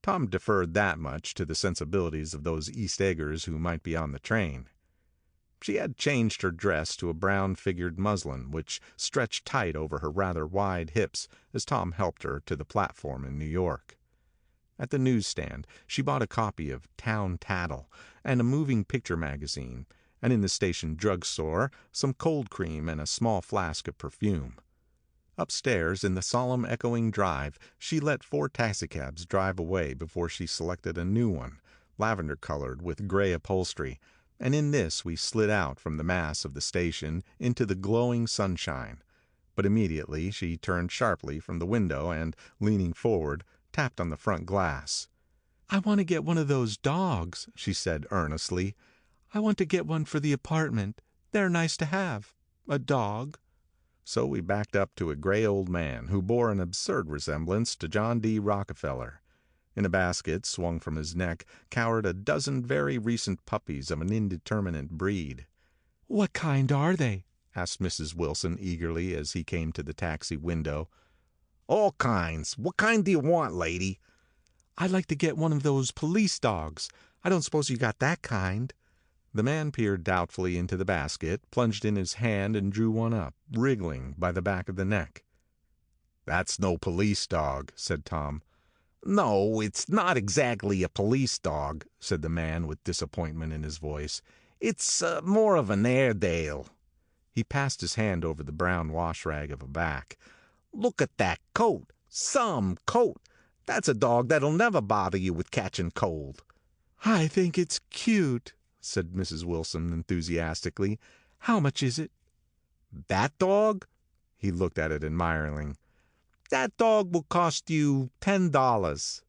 Speaker 1: Tom deferred that much to the sensibilities of those East Eggers who might be on the train. She had changed her dress to a brown-figured muslin, which stretched tight over her rather wide hips as Tom helped her to the platform in New York. At the newsstand she bought a copy of Town Tattle and a moving picture magazine, and in the station drugstore some cold cream and a small flask of perfume. Upstairs, in the solemn echoing drive, she let 4 taxicabs drive away before she selected a new one, lavender-colored with gray upholstery, and in this we slid out from the mass of the station into the glowing sunshine. But immediately she turned sharply from the window and, leaning forward, tapped on the front glass.
Speaker 2: "I want to get one of those dogs," she said earnestly. "I want to get one for the apartment. They're nice to have. A dog."
Speaker 1: So we backed up to a gray old man who bore an absurd resemblance to John D. Rockefeller. In a basket swung from his neck cowered a dozen very recent puppies of an indeterminate breed.
Speaker 2: "What kind are they?"
Speaker 1: asked Mrs. Wilson eagerly as he came to the taxi window. "All kinds. What kind do you want, lady?"
Speaker 2: "I'd like to get one of those police dogs. I don't suppose you got that kind."
Speaker 1: The man peered doubtfully into the basket, plunged in his hand, and drew one up, wriggling by the back of the neck. "That's no police dog," said Tom. "No, it's not exactly a police dog," said the man with disappointment in his voice. "It's more of an Airedale." He passed his hand over the brown wash rag of a back. "Look at that coat. Some coat. That's a dog that'll never bother you with catching cold."
Speaker 2: "I think it's cute," said Mrs. Wilson enthusiastically. "How much is it?"
Speaker 1: "That dog?" He looked at it admiringly. "That dog will cost you $10.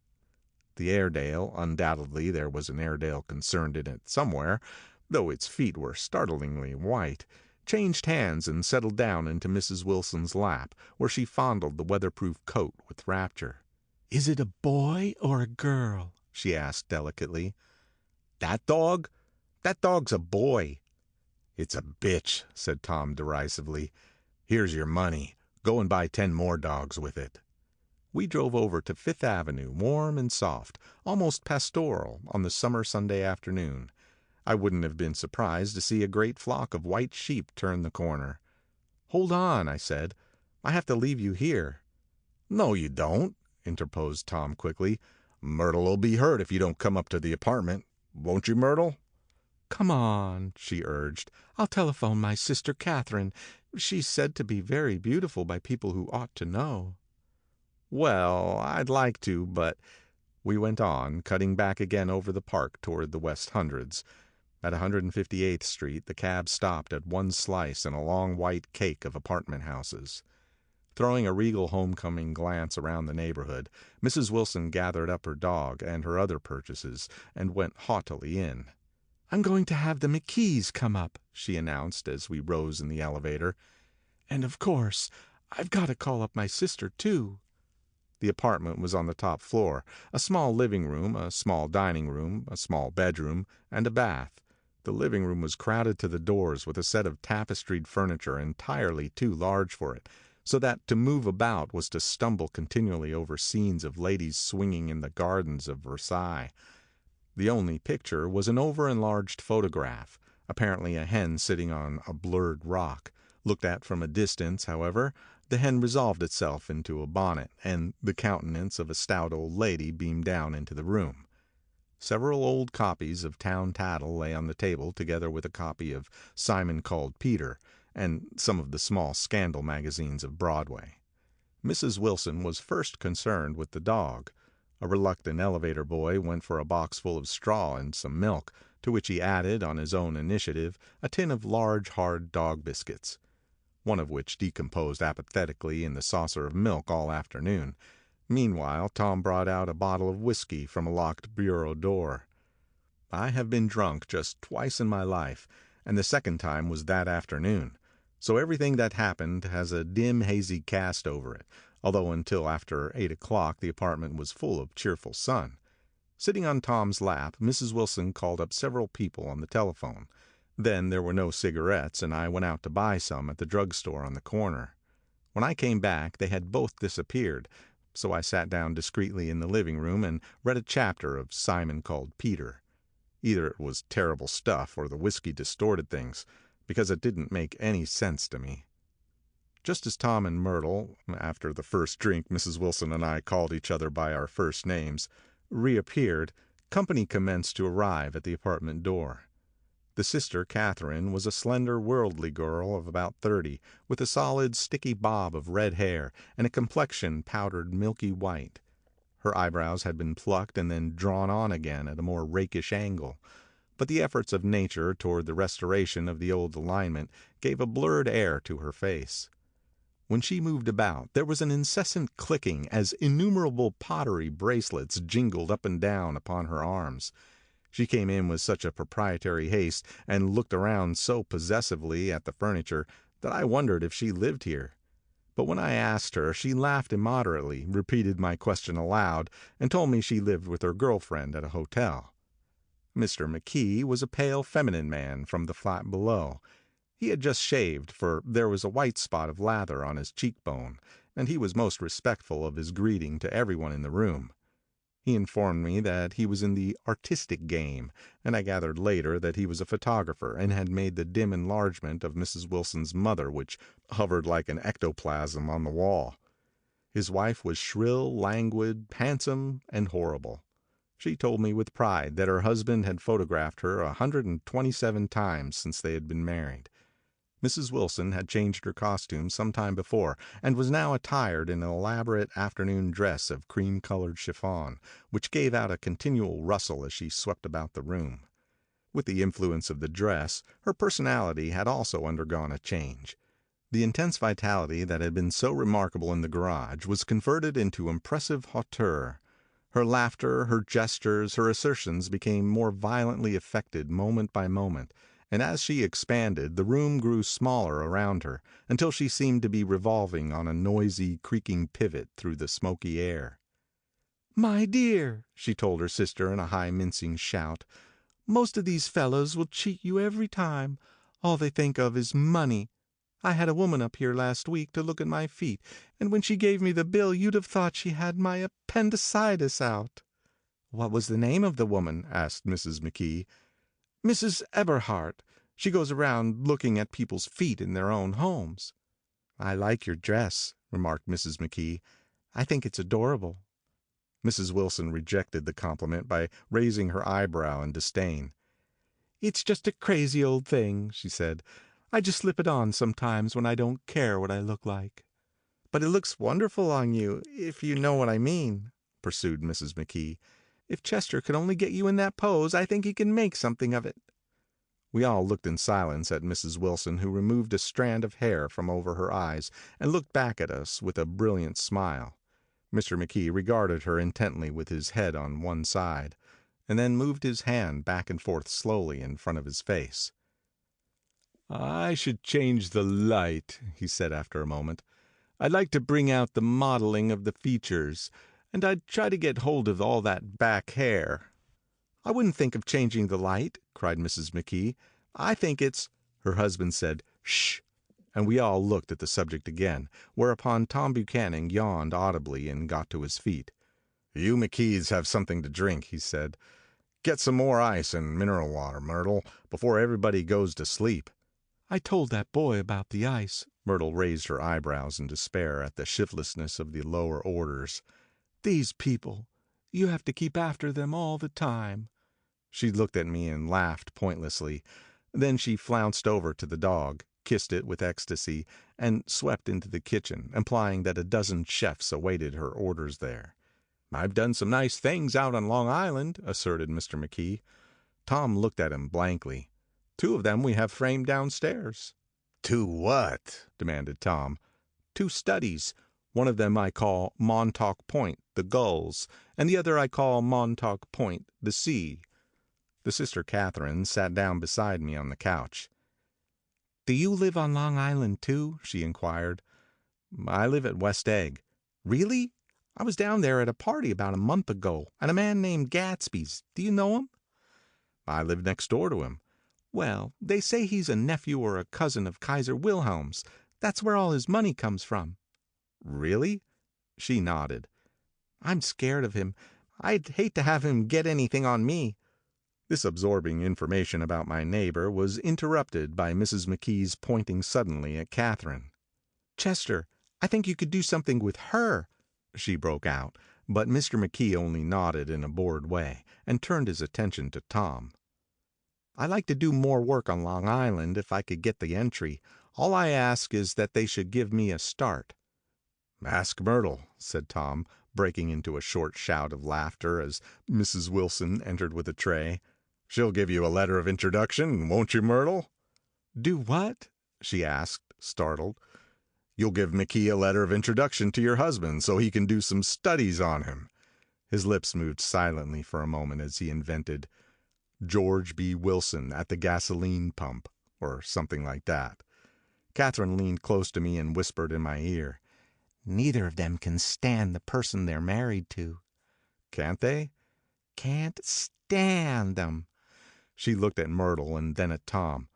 Speaker 1: The Airedale, undoubtedly there was an Airedale concerned in it somewhere, though its feet were startlingly white, changed hands and settled down into Mrs. Wilson's lap, where she fondled the weatherproof coat with rapture.
Speaker 2: "Is it a boy or a girl?"
Speaker 1: she asked delicately. "That dog? That dog's a boy." "It's a bitch," said Tom derisively. "Here's your money. Go and buy 10 more dogs with it." We drove over to Fifth Avenue, warm and soft, almost pastoral, on the summer Sunday afternoon. I wouldn't have been surprised to see a great flock of white sheep turn the corner. "Hold on," I said. "I have to leave you here." "No, you don't," interposed Tom quickly. "Myrtle'll be hurt if you don't come up to the apartment. Won't you, Myrtle?"
Speaker 2: "Come on," she urged. "I'll telephone my sister Catherine. She's said to be very beautiful by people who ought to know."
Speaker 1: "Well, I'd like to, but—" We went on, cutting back again over the park toward the West Hundreds. At 158th Street the cab stopped at one slice in a long white cake of apartment houses. Throwing a regal homecoming glance around the neighborhood, Mrs. Wilson gathered up her dog and her other purchases and went haughtily in.
Speaker 2: I'm going to have the McKees come up," she announced as we rose in the elevator. "And of course, I've got to call up my sister, too." The apartment was on the top floor, a small living room, a small dining room, a small bedroom, and a bath. The living room was crowded to the doors with a set of tapestried furniture entirely too large for it, so that to move about was to stumble continually over scenes of ladies swinging in the gardens of Versailles. The only picture was an over-enlarged photograph, apparently a hen sitting on a blurred rock. Looked at from a distance, however, the hen resolved itself into a bonnet, and the countenance of a stout old lady beamed down into the room. Several old copies of Town Tattle lay on the table, together with a copy of Simon Called Peter, and some of the small scandal magazines of Broadway. Mrs. Wilson was first concerned with the dog. A reluctant elevator boy went for a box full of straw and some milk, to which he added, on his own initiative, a tin of large, hard dog biscuits, one of which decomposed apathetically in the saucer of milk all afternoon. Meanwhile, Tom brought out a bottle of whiskey from a locked bureau door. I have been drunk just twice in my life, and the second time was that afternoon, so everything that happened has a dim, hazy cast over it, although until after 8 o'clock the apartment was full of cheerful sun. Sitting on Tom's lap, Mrs. Wilson called up several people on the telephone. Then there were no cigarettes, and I went out to buy some at the drugstore on the corner. When I came back, they had both disappeared, so I sat down discreetly in the living room and read a chapter of Simon Called Peter. Either it was terrible stuff or the whiskey distorted things, because it didn't make any sense to me. Just as Tom and Myrtle, after the first drink Mrs. Wilson and I called each other by our first names, reappeared, company commenced to arrive at the apartment door. The sister, Catherine, was a slender, worldly girl of about 30, with a solid, sticky bob of red hair and a complexion powdered milky white. Her eyebrows had been plucked and then drawn on again at a more rakish angle, but the efforts of nature toward the restoration of the old alignment gave a blurred air to her face. When she moved about, there was an incessant clicking as innumerable pottery bracelets jingled up and down upon her arms. She came in with such a proprietary haste and looked around so possessively at the furniture that I wondered if she lived here. But when I asked her, she laughed immoderately, repeated my question aloud, and told me she lived with her girlfriend at a hotel. Mr. McKee was a pale, feminine man from the flat below. He had just shaved, for there was a white spot of lather on his cheekbone, and he was most respectful of his greeting to everyone in the room. He informed me that he was in the artistic game, and I gathered later that he was a photographer and had made the dim enlargement of Mrs. Wilson's mother, which hovered like an ectoplasm on the wall. His wife was shrill, languid, handsome, and horrible. She told me with pride that her husband had photographed her 127 times since they had been married. Mrs. Wilson had changed her costume some time before, and was now attired in an elaborate afternoon dress of cream-colored chiffon, which gave out a continual rustle as she swept about the room. With the influence of the dress, her personality had also undergone a change. The intense vitality that had been so remarkable in the garage was converted into impressive hauteur. Her laughter, her gestures, her assertions became more violently affected moment by moment, and as she expanded, the room grew smaller around her, until she seemed to be revolving on a noisy, creaking pivot through the smoky air. "My dear," she told her sister in a high mincing shout, "most of these fellows will cheat you every time. All they think of is money. I had a woman up here last week to look at my feet, and when she gave me the bill you'd have thought she had my appendicitis out." "What was the name of the woman?" asked Mrs. McKee. "Mrs. Eberhardt. She goes around looking at people's feet in their own homes." "I like your dress," remarked Mrs. McKee. "I think it's adorable." Mrs. Wilson rejected the compliment by raising her eyebrow in disdain. "It's just a crazy old thing," she said. "I just slip it on sometimes when I don't care what I look like." "But it looks wonderful on you, if you know what I mean," pursued Mrs. McKee. "If Chester could only get you in that pose, I think he can make something of it." We all looked in silence at Mrs. Wilson, who removed a strand of hair from over her eyes and looked back at us with a brilliant smile. Mr. McKee regarded her intently with his head on one side.
Speaker 1: and then moved his hand back and forth slowly in front of his face.
Speaker 2: "I should change the light," he said after a moment. "I'd like to bring out the modeling of the features, and I'd try to get hold of all that back hair."
Speaker 1: "I wouldn't think of changing the light," cried Mrs. McKee. "I think it's—" Her husband said, "Shh," and we all looked at the subject again, whereupon Tom Buchanan yawned audibly and got to his feet. "You McKees have something to drink," he said. "Get some more ice and mineral water, Myrtle, before everybody goes to sleep."
Speaker 2: "I told that boy about the ice."
Speaker 1: Myrtle raised her eyebrows in despair at the shiftlessness of the lower orders.
Speaker 2: "These people, you have to keep after them all the time."
Speaker 1: She looked at me and laughed pointlessly. Then she flounced over to the dog, kissed it with ecstasy, and swept into the kitchen, implying that a dozen chefs awaited her orders there. "I've done some nice things out on Long Island," asserted Mr. McKee. Tom looked at him blankly. "2 of them we have framed downstairs." "2 what?" demanded Tom. "2 studies. One of them I call Montauk Point, the Gulls, and the other I call Montauk Point, the Sea." The sister Catherine sat down beside me on the couch.
Speaker 2: "Do you live on Long Island, too?" she inquired.
Speaker 1: "I live at West Egg."
Speaker 2: "Really? I was down there at a party about a month ago, at a man named Gatsby's. Do you know him?"
Speaker 1: "I live next door to him."
Speaker 2: "Well, they say he's a nephew or a cousin of Kaiser Wilhelm's. That's where all his money comes from."
Speaker 1: "Really?" She nodded.
Speaker 2: "I'm scared of him. I'd hate to have him get anything on me."
Speaker 1: This absorbing information about my neighbor was interrupted by Mrs. McKee's pointing suddenly at Catherine.
Speaker 2: "Chester, I think you could do something with her,"
Speaker 1: she broke out, but Mr. McKee only nodded in a bored way, and turned his attention to Tom.
Speaker 2: "I'd like to do more work on Long Island if I could get the entry. All I ask is that they should give me a start."
Speaker 1: "Ask Myrtle," said Tom, breaking into a short shout of laughter as Mrs. Wilson entered with a tray. "She'll give you a letter of introduction, won't you, Myrtle?"
Speaker 2: "Do what?"
Speaker 1: she asked, startled. "You'll give McKee a letter of introduction to your husband so he can do some studies on him." His lips moved silently for a moment as he invented George B. Wilson at the gasoline pump, or something like that. Catherine leaned close to me and whispered in my ear,
Speaker 2: "Neither of them can stand the person they're married to."
Speaker 1: "Can't they?"
Speaker 2: "Can't stand them."
Speaker 1: She looked at Myrtle and then at Tom.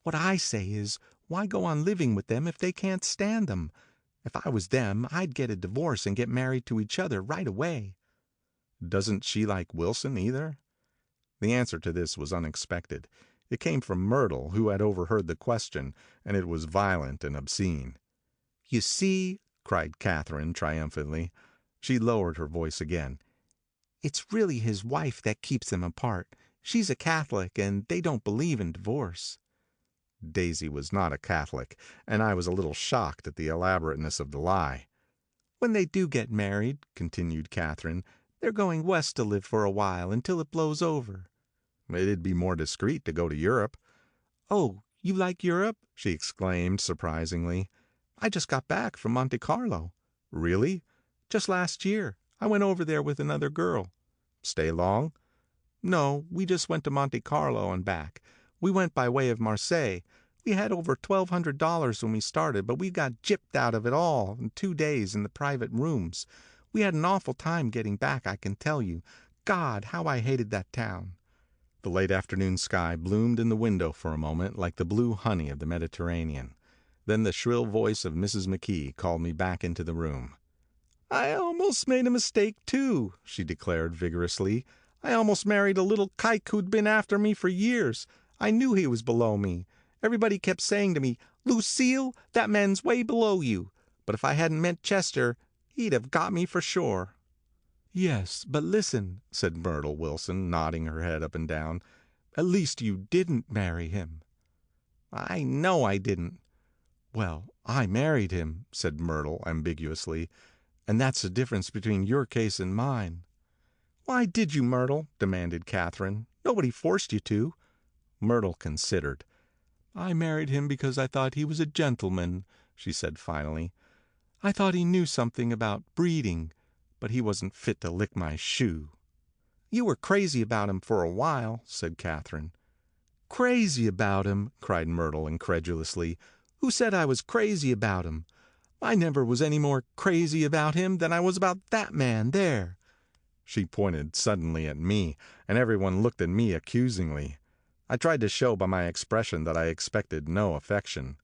Speaker 2: "What I say is, why go on living with them if they can't stand them? If I was them, I'd get a divorce and get married to each other right away."
Speaker 1: "Doesn't she like Wilson either?" The answer to this was unexpected. It came from Myrtle, who had overheard the question, and it was violent and obscene.
Speaker 2: "You see,"
Speaker 1: cried Catherine triumphantly. She lowered her voice again.
Speaker 2: "It's really his wife that keeps them apart. She's a Catholic, and they don't believe in divorce."
Speaker 1: Daisy was not a Catholic, and I was a little shocked at the elaborateness of the lie.
Speaker 2: "When they do get married," continued Catherine, "they're going west to live for a while until it blows over."
Speaker 1: "It'd be more discreet to go to Europe."
Speaker 2: "Oh, you like Europe?"
Speaker 1: she exclaimed surprisingly.
Speaker 2: "I just got back from Monte Carlo."
Speaker 1: "Really?"
Speaker 2: "Just last year. I went over there with another girl."
Speaker 1: "Stay long?"
Speaker 2: "No, we just went to Monte Carlo and back. We went by way of Marseille. We had over $1,200 when we started, but we got gypped out of it all in 2 days in the private rooms. We had an awful time getting back, I can tell you. God, how I hated that town."
Speaker 1: The late afternoon sky bloomed in the window for a moment like the blue honey of the Mediterranean. Then the shrill voice of Mrs. McKee called me back into the room.
Speaker 2: "I almost made a mistake, too," she declared vigorously. "I almost married a little kike who'd been after me for years. I knew he was below me. Everybody kept saying to me, 'Lucille, that man's way below you.' But if I hadn't met Chester, he'd have got me for sure." "Yes, but listen," said Myrtle Wilson, nodding her head up and down. "At least you didn't marry him." "I know I didn't." "Well, I married him," said Myrtle ambiguously, "and that's the difference between your case and mine." "Why did you, Myrtle?" demanded Catherine. "Nobody forced you to." Myrtle considered. "I married him because I thought he was a gentleman," she said finally. "I thought he knew something about breeding, but he wasn't fit to lick my shoe." You were crazy about him for a while," said Catherine. "Crazy about him!" cried Myrtle incredulously. "Who said I was crazy about him? I never was any more crazy about him than I was about that man there." She pointed suddenly at me, and everyone looked at me accusingly. I tried to show by my expression that I expected no affection.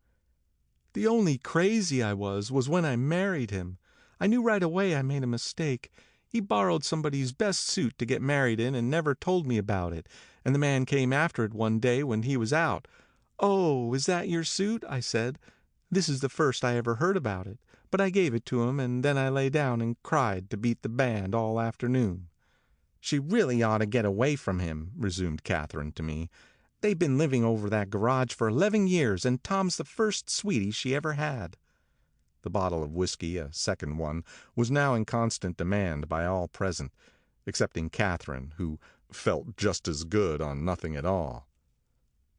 Speaker 2: "The only crazy I was when I married him. I knew right away I made a mistake. He borrowed somebody's best suit to get married in and never told me about it, and the man came after it one day when he was out. 'Oh, is that your suit?' I said. This is the first I ever heard about it, but I gave it to him, and then I lay down and cried to beat the band all afternoon." "She really ought to get away from him," resumed Catherine to me. "They've been living over that garage for 11 years, and Tom's the first sweetie she ever had." The bottle of whiskey, a second one, was now in constant demand by all present, excepting Catherine, who felt just as good on nothing at all.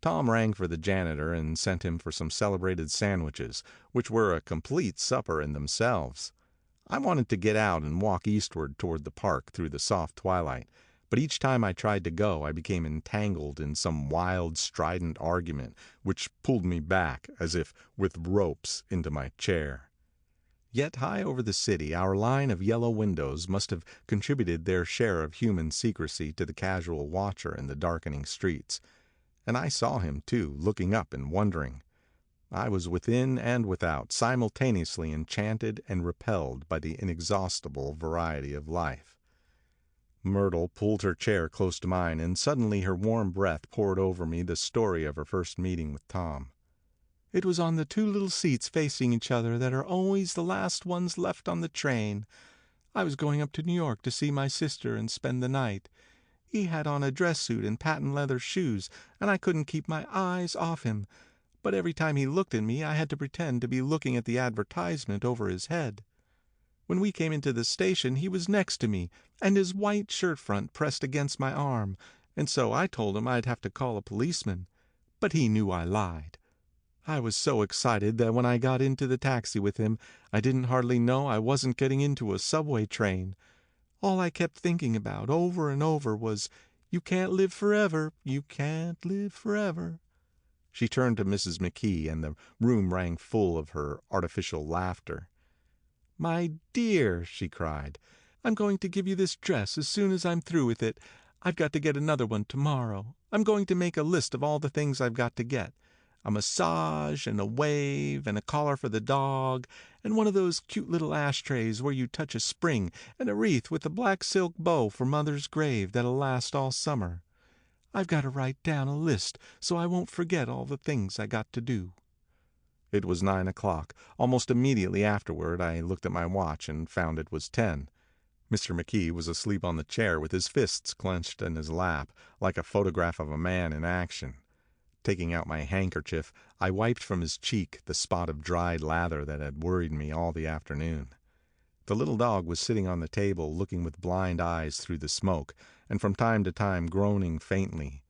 Speaker 2: Tom rang for the janitor and sent him for some celebrated sandwiches, which were a complete supper in themselves. I wanted to get out and walk eastward toward the park through the soft twilight, but each time I tried to go I became entangled in some wild, strident argument which pulled me back, as if with ropes, into my chair. Yet high over the city our line of yellow windows must have contributed their share of human secrecy to the casual watcher in the darkening streets, and I saw him, too, looking up and wondering. I was within and without, simultaneously enchanted and repelled by the inexhaustible variety of life. Myrtle pulled her chair close to mine, and suddenly her warm breath poured over me the story of her first meeting with Tom. "It was on the two little seats facing each other that are always the last ones left on the train. I was going up to New York to see my sister and spend the night. He had on a dress suit and patent leather shoes, and I couldn't keep my eyes off him. But every time he looked at me I had to pretend to be looking at the advertisement over his head. When we came into the station he was next to me, and his white shirt front pressed against my arm, and so I told him I'd have to call a policeman. But he knew I lied. I was so excited that when I got into the taxi with him I didn't hardly know I wasn't getting into a subway train. All I kept thinking about over and over was, 'You can't live forever, you can't live forever.'" She turned to Mrs. McKee, and the room rang full of her artificial laughter. "My dear," she cried, "I'm going to give you this dress as soon as I'm through with it. I've got to get another one tomorrow. I'm going to make a list of all the things I've got to get. A massage, and a wave, and a collar for the dog, and one of those cute little ashtrays where you touch a spring, and a wreath with a black silk bow for Mother's grave that'll last all summer. I've got to write down a list so I won't forget all the things I got to do." It was 9 o'clock. Almost immediately afterward I looked at my watch and found it was 10. Mr. McKee was asleep on the chair with his fists clenched in his lap, like a photograph of a man in action. Taking out my handkerchief, I wiped from his cheek the spot of dried lather that had worried me all the afternoon. The little dog was sitting on the table looking with blind eyes through the smoke, and from time to time groaning faintly.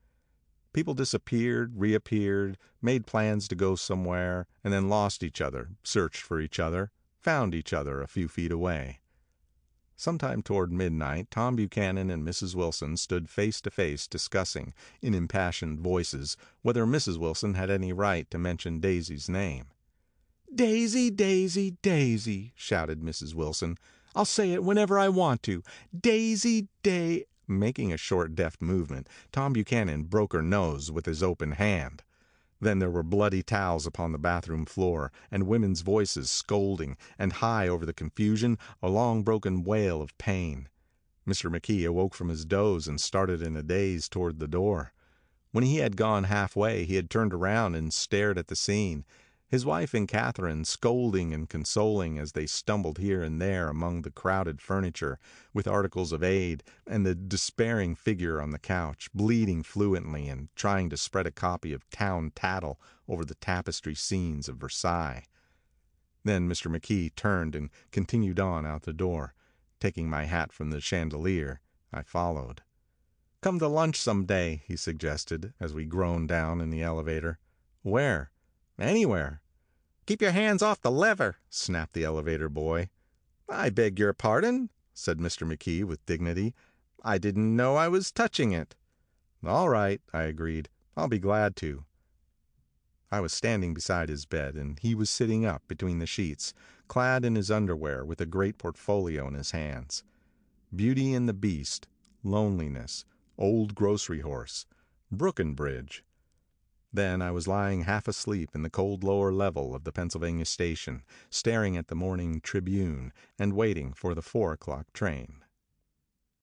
Speaker 2: People disappeared, reappeared, made plans to go somewhere, and then lost each other, searched for each other, found each other a few feet away. Sometime toward midnight Tom Buchanan and Mrs. Wilson stood face to face discussing, in impassioned voices, whether Mrs. Wilson had any right to mention Daisy's name. "Daisy, Daisy, Daisy," shouted Mrs. Wilson. "I'll say it whenever I want to. Daisy, Making a short, deft movement, Tom Buchanan broke her nose with his open hand. Then there were bloody towels upon the bathroom floor, and women's voices scolding, and high over the confusion a long broken wail of pain. Mr. McKee awoke from his doze and started in a daze toward the door. When he had gone halfway he had turned around and stared at the scene. His wife and Catherine scolding and consoling as they stumbled here and there among the crowded furniture, with articles of aid, and the despairing figure on the couch, bleeding fluently and trying to spread a copy of Town Tattle over the tapestry scenes of Versailles. Then Mr. McKee turned and continued on out the door. Taking my hat from the chandelier, I followed. "Come to lunch some day," he suggested, as we groaned down in the elevator. "Where?" "Anywhere." "Keep your hands off the lever," snapped the elevator boy. "I beg your pardon," said Mr. McKee with dignity.
Speaker 1: I didn't know I was touching it." "All right," I agreed. "I'll be glad to." I was standing beside his bed, and he was sitting up between the sheets, clad in his underwear with a great portfolio in his hands. Beauty and the Beast, Loneliness, Old Grocery Horse, Brookenbridge. Then I was lying half asleep in the cold lower level of the Pennsylvania station, staring at the morning Tribune and waiting for the 4 o'clock train.